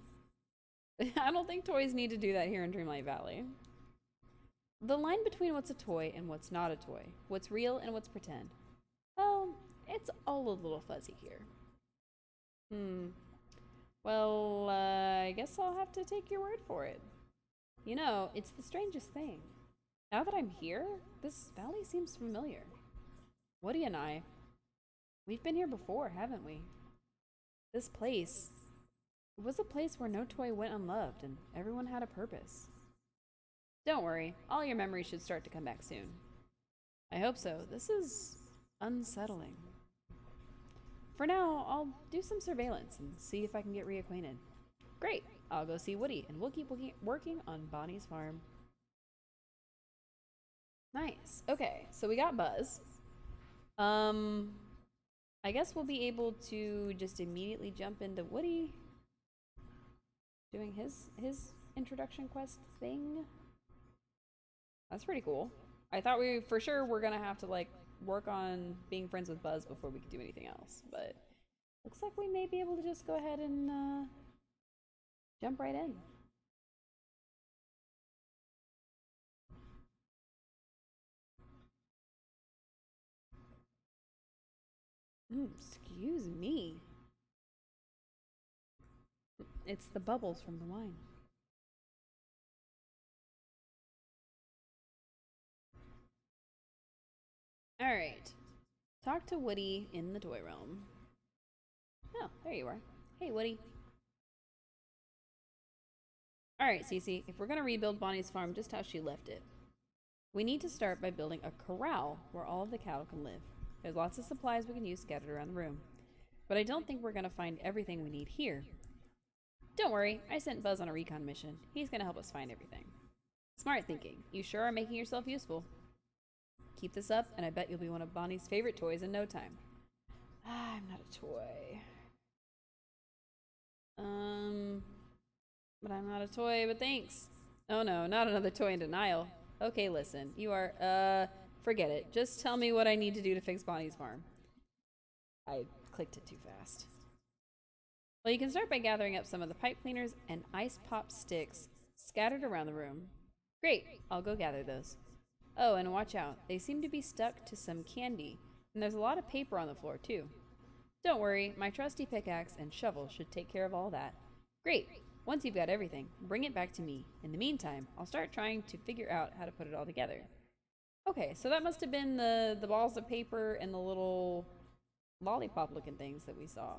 I don't think toys need to do that here in Dreamlight Valley. The line between what's a toy and what's not a toy, what's real and what's pretend, well, it's all a little fuzzy here. Well, I guess I'll have to take your word for it. You know, it's the strangest thing. Now that I'm here, this valley seems familiar. Woody and I, we've been here before, haven't we? This place, it was a place where no toy went unloved and everyone had a purpose. Don't worry, all your memories should start to come back soon. I hope so. This is unsettling. For now, I'll do some surveillance and see if I can get reacquainted. Great, I'll go see Woody and we'll keep working on Bonnie's farm. Nice. Okay, so we got Buzz. I guess we'll be able to just immediately jump into Woody doing his introduction quest thing. That's pretty cool. I thought we for sure were gonna have to like work on being friends with Buzz before we could do anything else, but looks like we may be able to just go ahead and jump right in. Excuse me. It's the bubbles from the wine. Alright. Talk to Woody in the toy realm. Oh, there you are. Hey, Woody. Alright, Cece, if we're gonna rebuild Bonnie's farm just how she left it, we need to start by building a corral where all of the cattle can live. There's lots of supplies we can use scattered around the room, but I don't think we're gonna find everything we need here. Don't worry, I sent Buzz on a recon mission. He's gonna help us find everything. Smart thinking. You sure are making yourself useful. Keep this up, and I bet you'll be one of Bonnie's favorite toys in no time. I'm not a toy. But I'm not a toy, but thanks. Oh no, not another toy in denial. Okay, listen, you are, forget it. Just tell me what I need to do to fix Bonnie's farm. I clicked it too fast. Well, you can start by gathering up some of the pipe cleaners and ice pop sticks scattered around the room. Great, I'll go gather those. Oh, and watch out. They seem to be stuck to some candy, and there's a lot of paper on the floor, too. Don't worry, my trusty pickaxe and shovel should take care of all that. Great. Once you've got everything, bring it back to me. In the meantime, I'll start trying to figure out how to put it all together. Okay, so that must have been the balls of paper and the little lollipop looking things that we saw.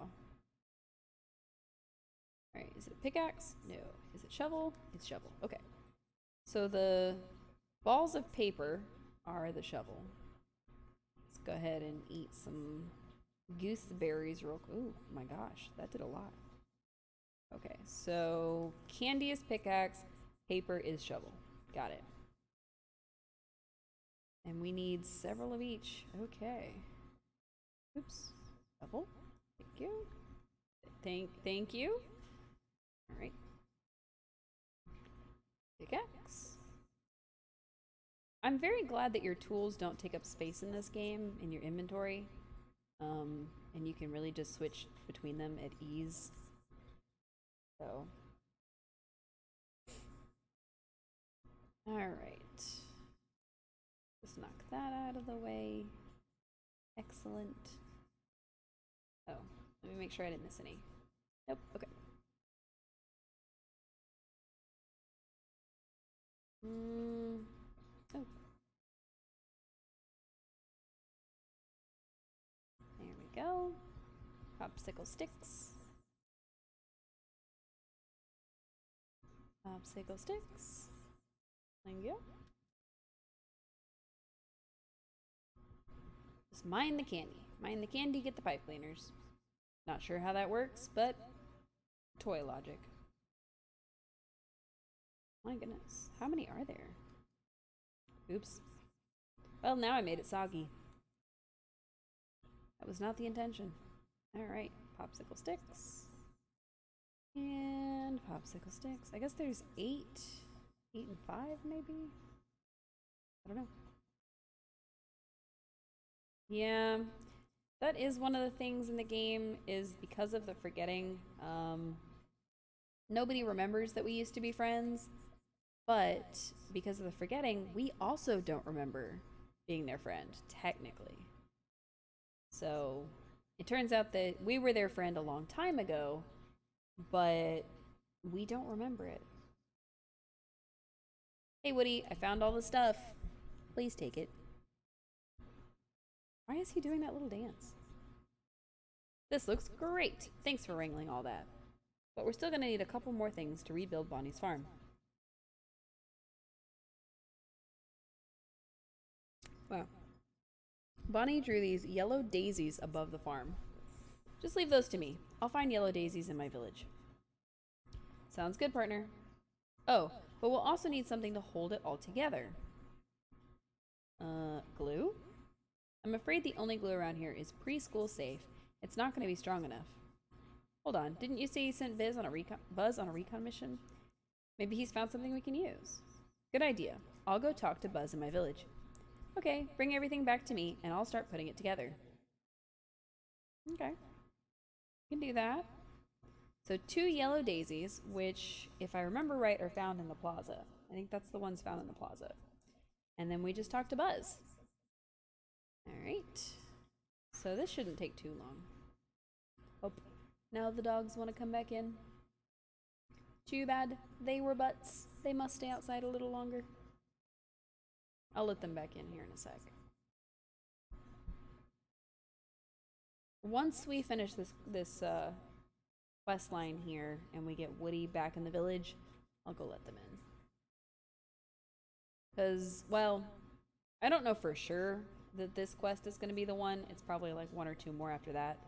Alright, is it a pickaxe? No. Is it shovel? It's shovel. Okay. So the balls of paper are the shovel. Let's go ahead and eat some gooseberries real quick. Ooh, my gosh, that did a lot. Okay, so candy is pickaxe, paper is shovel. Got it. And we need several of each. Okay. Oops. Shovel. Thank you. Thank you. Alright. Pickaxe. I'm very glad that your tools don't take up space in this game in your inventory. And you can really just switch between them at ease. So. Alright. Just knock that out of the way. Excellent. Oh, let me make sure I didn't miss any. Nope, okay. Oh. There we go. Popsicle sticks. Popsicle sticks. Thank you. Just mine the candy. Mine the candy, get the pipe cleaners. Not sure how that works, but toy logic. My goodness. How many are there? Oops. Well, now I made it soggy. That was not the intention. Alright, popsicle sticks. And popsicle sticks. I guess there's 8. 8 and 5, maybe? I don't know. Yeah, that is one of the things in the game, is because of the forgetting. Nobody remembers that we used to be friends, but because of the forgetting, we also don't remember being their friend, technically. So it turns out that we were their friend a long time ago, but we don't remember it. Hey Woody, I found all the stuff. Please take it. Why is he doing that little dance? This looks great. Thanks for wrangling all that. But we're still going to need a couple more things to rebuild Bonnie's farm. Wow. Bonnie drew these yellow daisies above the farm. Just leave those to me. I'll find yellow daisies in my village. Sounds good, partner. Oh, but we'll also need something to hold it all together. Glue? I'm afraid the only glue around here is preschool safe. It's not going to be strong enough. Hold on, didn't you say you sent Buzz on a recon mission? Maybe he's found something we can use. Good idea. I'll go talk to Buzz in my village. Okay, bring everything back to me and I'll start putting it together. Okay. You can do that. So 2 yellow daisies, which, if I remember right, are found in the plaza. I think that's the ones found in the plaza. And then we just talked to Buzz. Alright. So this shouldn't take too long. Oh, now the dogs want to come back in. Too bad. They were butts. They must stay outside a little longer. I'll let them back in here in a sec. Once we finish this quest line here and we get Woody back in the village, I'll go let them in. Because, well, I don't know for sure that this quest is going to be the one. It's probably like 1 or 2 more after that.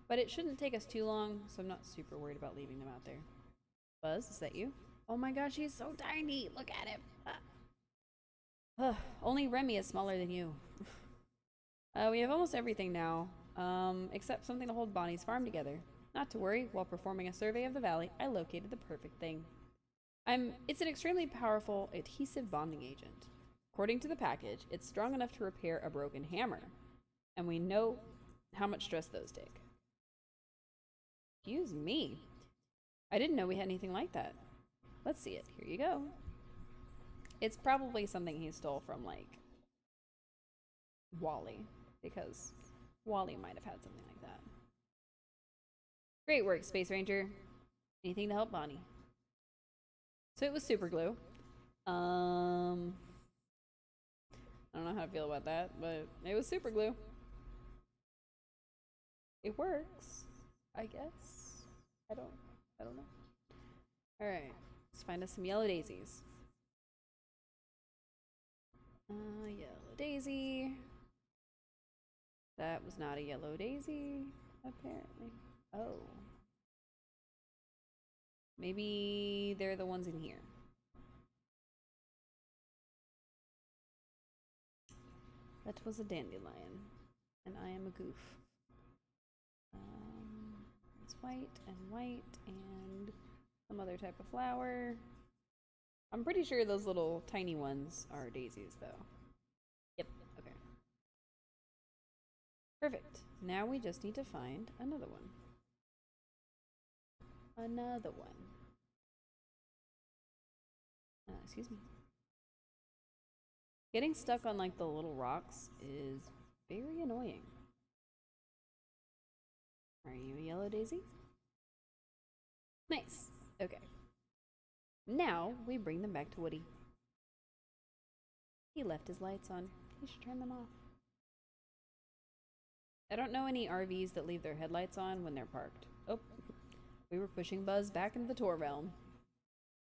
But it shouldn't take us too long, so I'm not super worried about leaving them out there. Buzz, is that you? Oh my gosh, he's so tiny! Look at him! Only Remy is smaller than you. We have almost everything now, except something to hold Bonnie's farm together. Not to worry, while performing a survey of the valley, I located the perfect thing. It's an extremely powerful adhesive bonding agent. According to the package, it's strong enough to repair a broken hammer. And we know how much stress those take. Excuse me. I didn't know we had anything like that. Let's see it. Here you go. It's probably something he stole from, like, Wally. Because Wally might have had something like that. Great work, Space Ranger. Anything to help Bonnie. So it was super glue. I don't know how to feel about that, but it was super glue. It works, I guess. I don't know. Alright, let's find us some yellow daisies. Yellow daisy. That was not a yellow daisy, apparently. Oh. Maybe they're the ones in here. That was a dandelion, and I am a goof. It's white and some other type of flower. I'm pretty sure those little tiny ones are daisies, though. Yep, okay. Perfect. Now we just need to find another one. Another one. Excuse me. Getting stuck on like the little rocks is very annoying. Are you a yellow daisy? Nice. Okay. Now we bring them back to Woody. He left his lights on. He should turn them off. I don't know any RVs that leave their headlights on when they're parked. Oh, we were pushing Buzz back into the tour realm.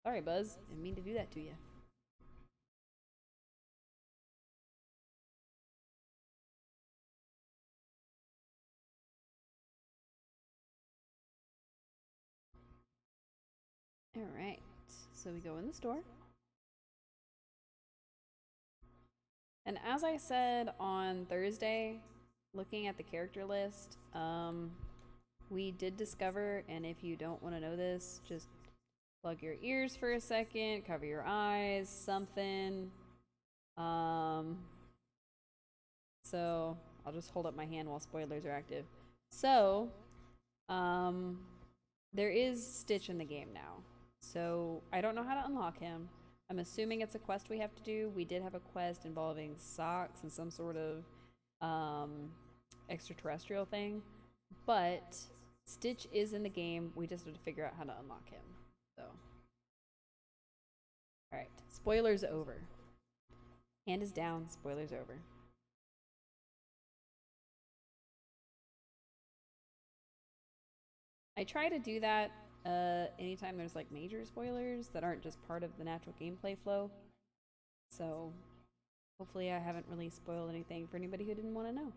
Sorry, Buzz. Didn't mean to do that to you. Alright, so we go in the store. And as I said on Thursday, looking at the character list, we did discover, and if you don't want to know this, just plug your ears for a second, cover your eyes, something. So I'll just hold up my hand while spoilers are active. So, there is Stitch in the game now. So I don't know how to unlock him. I'm assuming it's a quest we have to do. We did have a quest involving socks and some sort of extraterrestrial thing. But Stitch is in the game. We just have to figure out how to unlock him. So, alright. Spoilers over. Hand is down. Spoilers over. I try to do that anytime there's like major spoilers that aren't just part of the natural gameplay flow. So hopefully I haven't really spoiled anything for anybody who didn't want to know.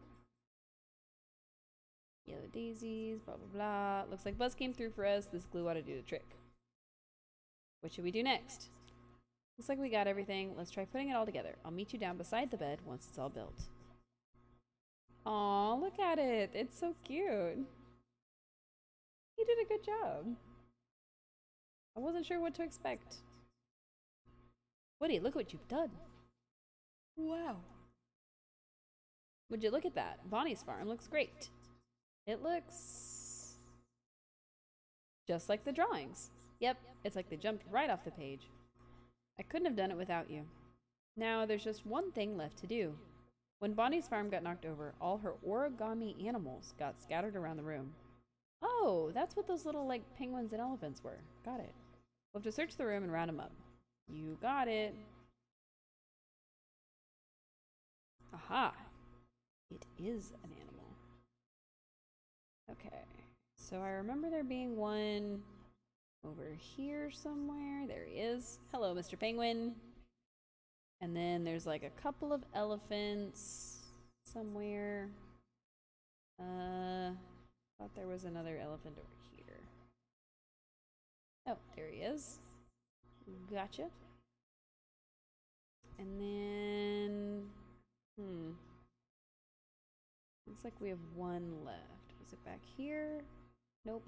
Yellow daisies, blah blah blah. Looks like Buzz came through for us. This glue ought to do the trick. What should we do next? Looks like we got everything. Let's try putting it all together. I'll meet you down beside the bed once it's all built. Aw, look at it. It's so cute. He did a good job. I wasn't sure what to expect. Woody, look what you've done. Wow. Would you look at that? Bonnie's farm looks great. It looks just like the drawings. Yep, it's like they jumped right off the page. I couldn't have done it without you. Now there's just one thing left to do. When Bonnie's farm got knocked over, all her origami animals got scattered around the room. Oh, that's what those little, like, penguins and elephants were. Got it. We'll have to search the room and round them up. You got it. Aha. It is an animal. Okay. So I remember there being one over here somewhere. There he is. Hello, Mr. Penguin. And then there's, like, a couple of elephants somewhere. Thought there was another elephant over here. Oh, there he is. Gotcha. And then... looks like we have one left. Was it back here? Nope.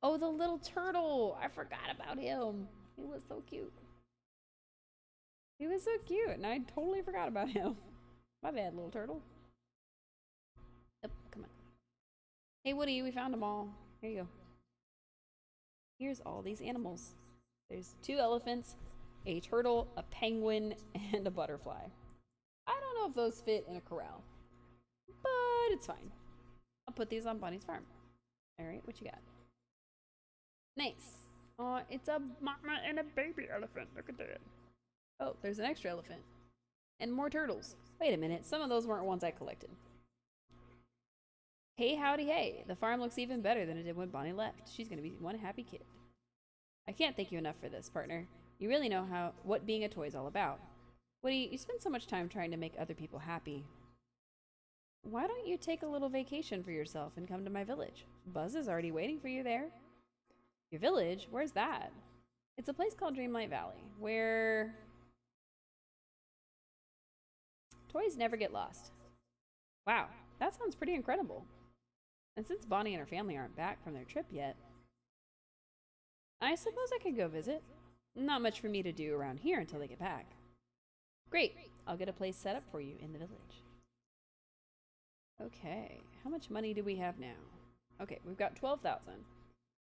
Oh, the little turtle! I forgot about him. He was so cute. He was so cute, and I totally forgot about him. My bad, little turtle. Yep, come on. Hey, Woody, we found them all. Here you go. Here's all these animals. There's 2 elephants, a turtle, a penguin, and a butterfly. I don't know if those fit in a corral, but but it's fine. I'll put these on Bonnie's farm. Alright, what you got? Nice. It's a mama and a baby elephant. Look at that. Oh, there's an extra elephant. And more turtles. Wait a minute, some of those weren't ones I collected. Hey, howdy, hey. The farm looks even better than it did when Bonnie left. She's gonna be one happy kid. I can't thank you enough for this, partner. You really know what being a toy is all about. Woody, you spend so much time trying to make other people happy. Why don't you take a little vacation for yourself and come to my village? Buzz is already waiting for you there. Your village? Where's that? It's a place called Dreamlight Valley, where toys never get lost. Wow, that sounds pretty incredible. And since Bonnie and her family aren't back from their trip yet, I suppose I could go visit. Not much for me to do around here until they get back. Great, I'll get a place set up for you in the village. Okay, how much money do we have now? Okay, we've got 12,000.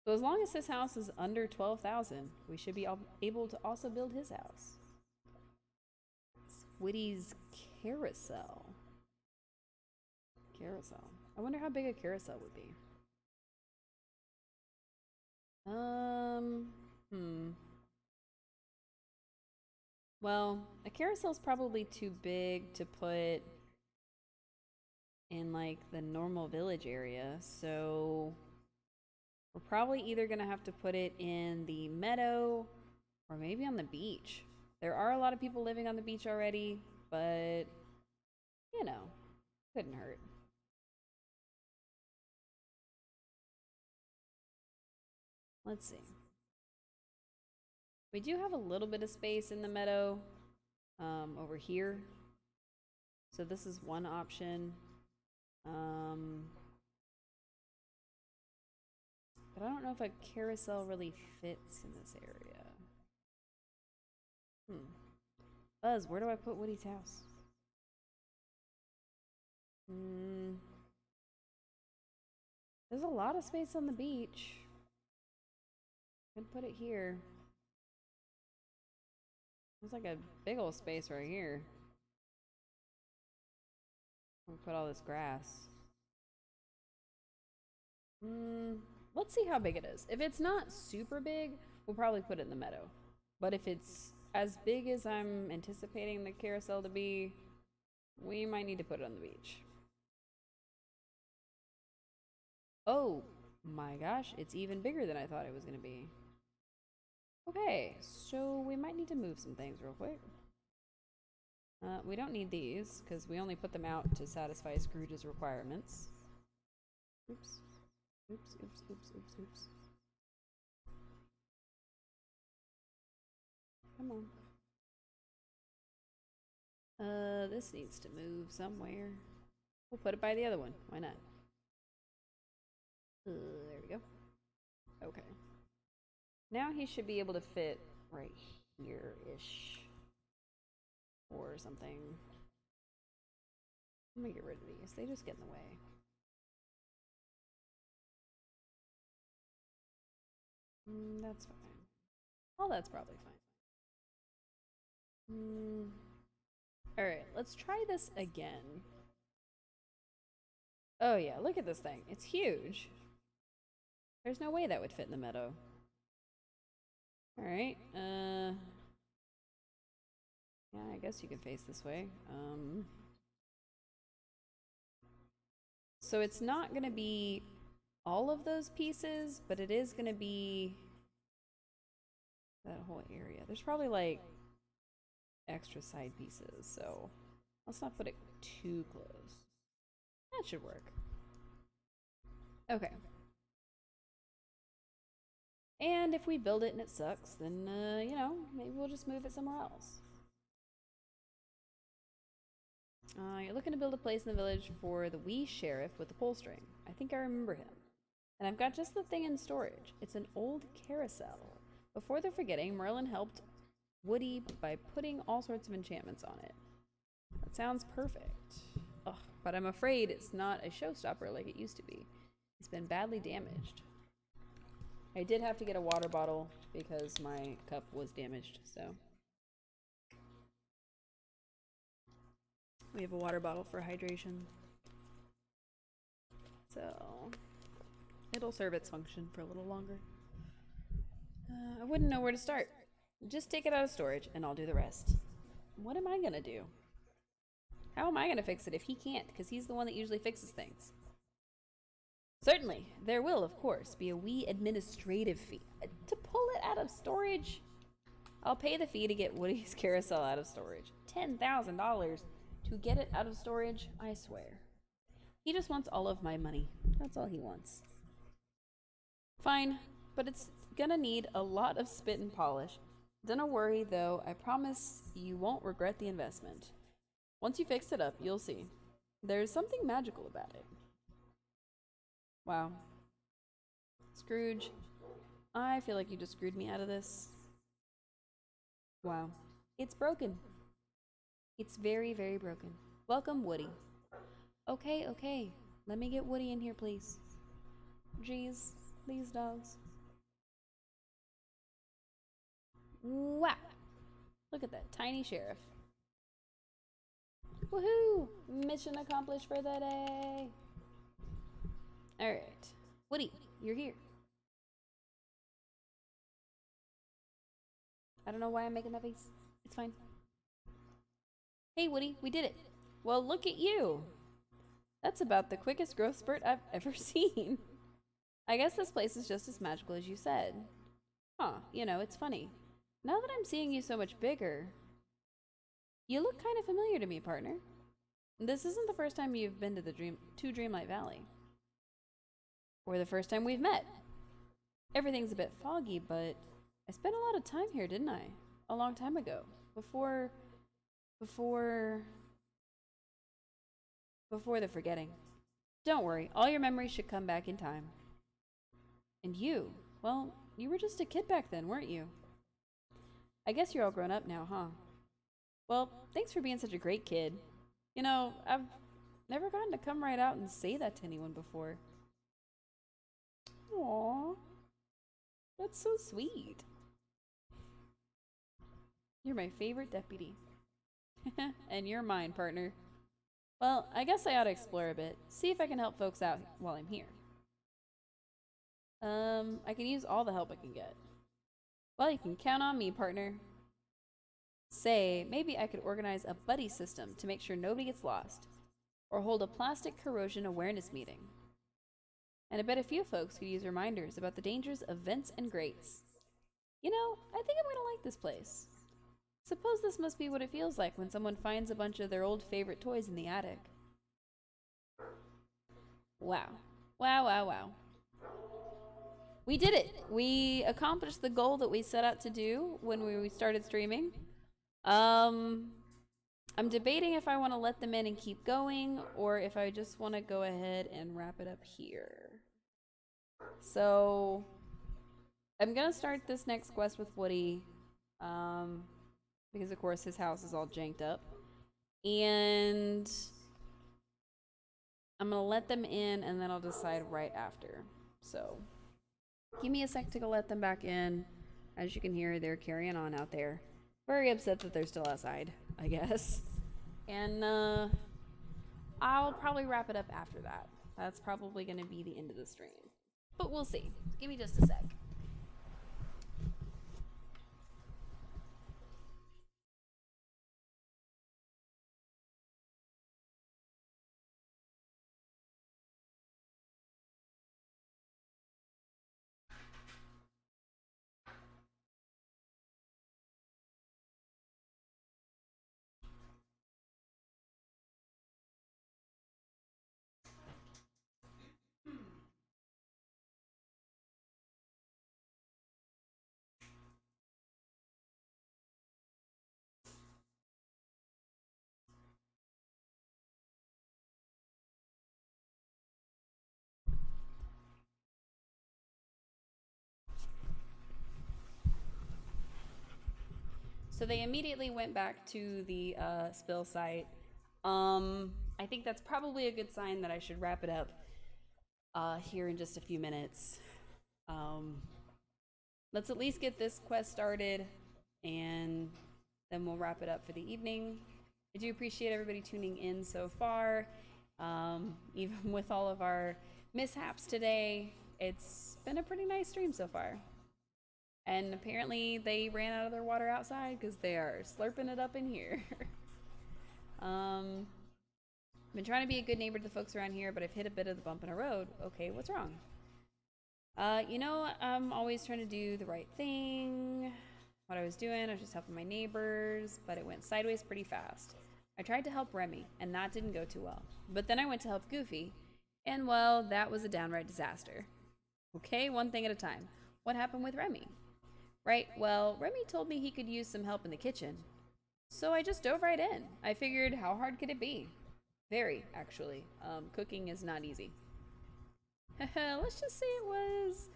So as long as this house is under 12,000, we should be able to also build his house. Woody's carousel. Carousel. I wonder how big a carousel would be. Well, a carousel's probably too big to put in like the normal village area, so we're probably either gonna have to put it in the meadow or maybe on the beach. There are a lot of people living on the beach already, but you know, couldn't hurt. Let's see. We do have a little bit of space in the meadow over here. So this is one option. But I don't know if a carousel really fits in this area. Buzz, where do I put Woody's house? There's a lot of space on the beach. Could put it here. There's like a big old space right here. We'll put all this grass. Let's see how big it is. If it's not super big, we'll probably put it in the meadow. But if it's as big as I'm anticipating the carousel to be, we might need to put it on the beach. Oh my gosh, it's even bigger than I thought it was going to be. Okay, so we might need to move some things real quick. We don't need these, because we only put them out to satisfy Scrooge's requirements. Oops. Oops, oops, oops, oops, oops. Come on. This needs to move somewhere. We'll put it by the other one. Why not? There we go. Okay. Now he should be able to fit right here-ish. Or something. Let me get rid of these. They just get in the way. That's fine. Oh, that's probably fine. Alright, let's try this again. Oh yeah, look at this thing. It's huge. There's no way that would fit in the meadow. Alright, yeah, I guess you can face this way. So it's not gonna be all of those pieces, but it is gonna be that whole area. There's probably like extra side pieces, so let's not put it too close. That should work. Okay. And if we build it and it sucks, then, you know, maybe we'll just move it somewhere else. You're looking to build a place in the village for the wee sheriff with the pull string. I think I remember him. And I've got just the thing in storage. It's an old carousel. Before they're forgetting, Merlin helped Woody by putting all sorts of enchantments on it. That sounds perfect. Ugh, but I'm afraid it's not a showstopper like it used to be. It's been badly damaged. I did have to get a water bottle because my cup was damaged, so. We have a water bottle for hydration. So it'll serve its function for a little longer. I wouldn't know where to start. Just take it out of storage and I'll do the rest. What am I gonna do? How am I gonna fix it if he can't? Because he's the one that usually fixes things. Certainly, there will, of course, be a wee administrative fee. To pull it out of storage? I'll pay the fee to get Woody's carousel out of storage. $10,000 to get it out of storage? I swear. He just wants all of my money. That's all he wants. Fine, but it's gonna need a lot of spit and polish. Don't worry, though. I promise you won't regret the investment. Once you fix it up, you'll see. There's something magical about it. Wow. Scrooge, I feel like you just screwed me out of this. Wow. It's broken. It's very, very broken. Welcome, Woody. Okay, okay. Let me get Woody in here, please. Jeez, these dogs. Wow. Look at that tiny sheriff. Woohoo! Mission accomplished for the day. Alright. Woody, you're here. I don't know why I'm making that face. It's fine. Hey, Woody, we did it. Well, look at you. That's about the quickest growth spurt I've ever seen. I guess this place is just as magical as you said. Huh, you know, it's funny. Now that I'm seeing you so much bigger, you look kind of familiar to me, partner. This isn't the first time you've been to Dreamlight Valley. Or the first time we've met. Everything's a bit foggy, but I spent a lot of time here, didn't I? A long time ago. Before the forgetting. Don't worry, all your memories should come back in time. And you, well, you were just a kid back then, weren't you? I guess you're all grown up now, huh? Well, thanks for being such a great kid. You know, I've never gotten to come right out and say that to anyone before. Aww. That's so sweet. You're my favorite deputy. And you're mine, partner. Well, I guess I ought to explore a bit. See if I can help folks out while I'm here. I can use all the help I can get. Well, you can count on me, partner. Say, maybe I could organize a buddy system to make sure nobody gets lost. Or hold a plastic corrosion awareness meeting. And I bet a few folks could use reminders about the dangers of vents and grates. You know, I think I'm gonna like this place. Suppose this must be what it feels like when someone finds a bunch of their old favorite toys in the attic. Wow. Wow, wow, wow. We did it! We accomplished the goal that we set out to do when we started streaming. I'm debating if I want to let them in and keep going, or if I just want to go ahead and wrap it up here. So, I'm gonna start this next quest with Woody, because of course his house is all janked up. And I'm gonna let them in and then I'll decide right after. So, give me a sec to go let them back in. As you can hear, they're carrying on out there. Very upset that they're still outside, I guess. And I'll probably wrap it up after that. That's probably going to be the end of the stream. But we'll see. Give me just a sec. So they immediately went back to the spill site. I think that's probably a good sign that I should wrap it up here in just a few minutes. Let's at least get this quest started, and then we'll wrap it up for the evening. I do appreciate everybody tuning in so far, even with all of our mishaps today. It's been a pretty nice stream so far. And apparently they ran out of their water outside because they are slurping it up in here. Been trying to be a good neighbor to the folks around here, but I've hit a bit of the bump in a road. Okay, what's wrong? You know, I'm always trying to do the right thing. What I was doing, I was just helping my neighbors, but it went sideways pretty fast. I tried to help Remy, and that didn't go too well. But then I went to help Goofy, and well, that was a downright disaster. Okay, one thing at a time. What happened with Remy? Right, well, Remy told me he could use some help in the kitchen. So I just dove right in. I figured, how hard could it be? Very, actually. Cooking is not easy. Let's just say it was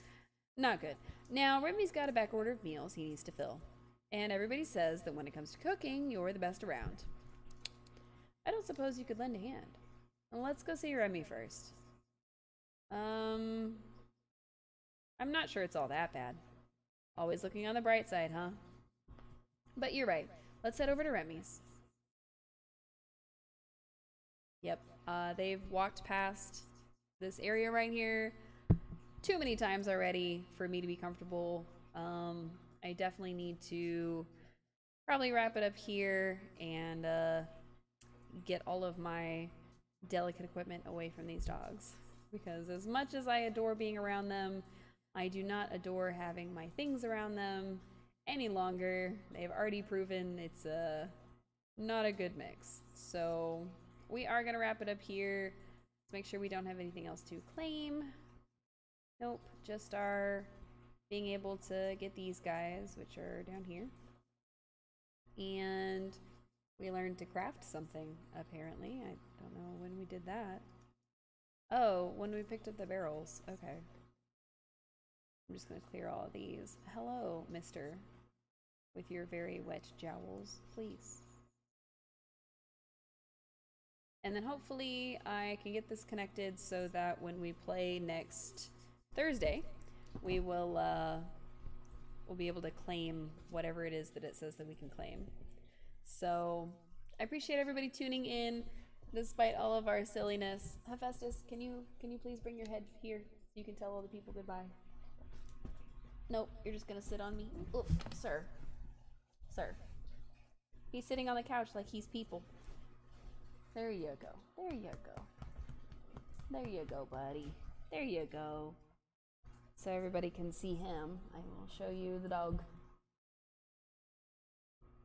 not good. Now, Remy's got a back order of meals he needs to fill. And everybody says that when it comes to cooking, you're the best around. I don't suppose you could lend a hand. Well, let's go see Remy first. I'm not sure it's all that bad. Always looking on the bright side, huh? But you're right. Let's head over to Remy's. Yep, they've walked past this area right here too many times already for me to be comfortable. I definitely need to probably wrap it up here and get all of my delicate equipment away from these dogs. Because as much as I adore being around them, I do not adore having my things around them any longer. They've already proven it's not a good mix. So we are going to wrap it up here. Let's make sure we don't have anything else to claim. Nope, just our being able to get these guys, which are down here. And we learned to craft something, apparently. I don't know when we did that. Oh, when we picked up the barrels. Okay. I'm just going to clear all of these. Hello, mister. With your very wet jowls, please. And then hopefully I can get this connected so that when we play next Thursday, we will we'll be able to claim whatever it is that it says that we can claim. So I appreciate everybody tuning in despite all of our silliness. Hephaestus, can you please bring your head here so you can tell all the people goodbye? Nope, you're just gonna sit on me. Oof, sir. Sir. He's sitting on the couch like he's people. There you go. There you go. There you go, buddy. There you go. So everybody can see him. I will show you the dog.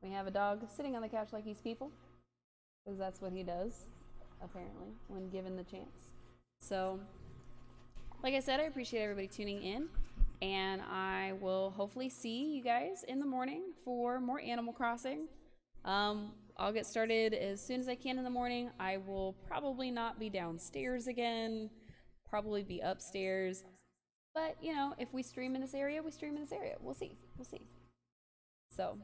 We have a dog sitting on the couch like he's people. Because that's what he does, apparently, when given the chance. So, like I said, I appreciate everybody tuning in. And I will hopefully see you guys in the morning for more Animal Crossing. I'll get started as soon as I can in the morning. I will probably not be downstairs again, probably be upstairs. But, you know, if we stream in this area, we stream in this area. We'll see. We'll see. So,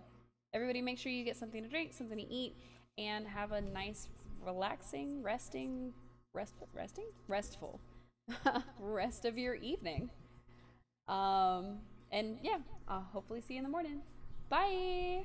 everybody make sure you get something to drink, something to eat, and have a nice, relaxing, restful rest of your evening. And yeah, I'll hopefully see you in the morning. Bye!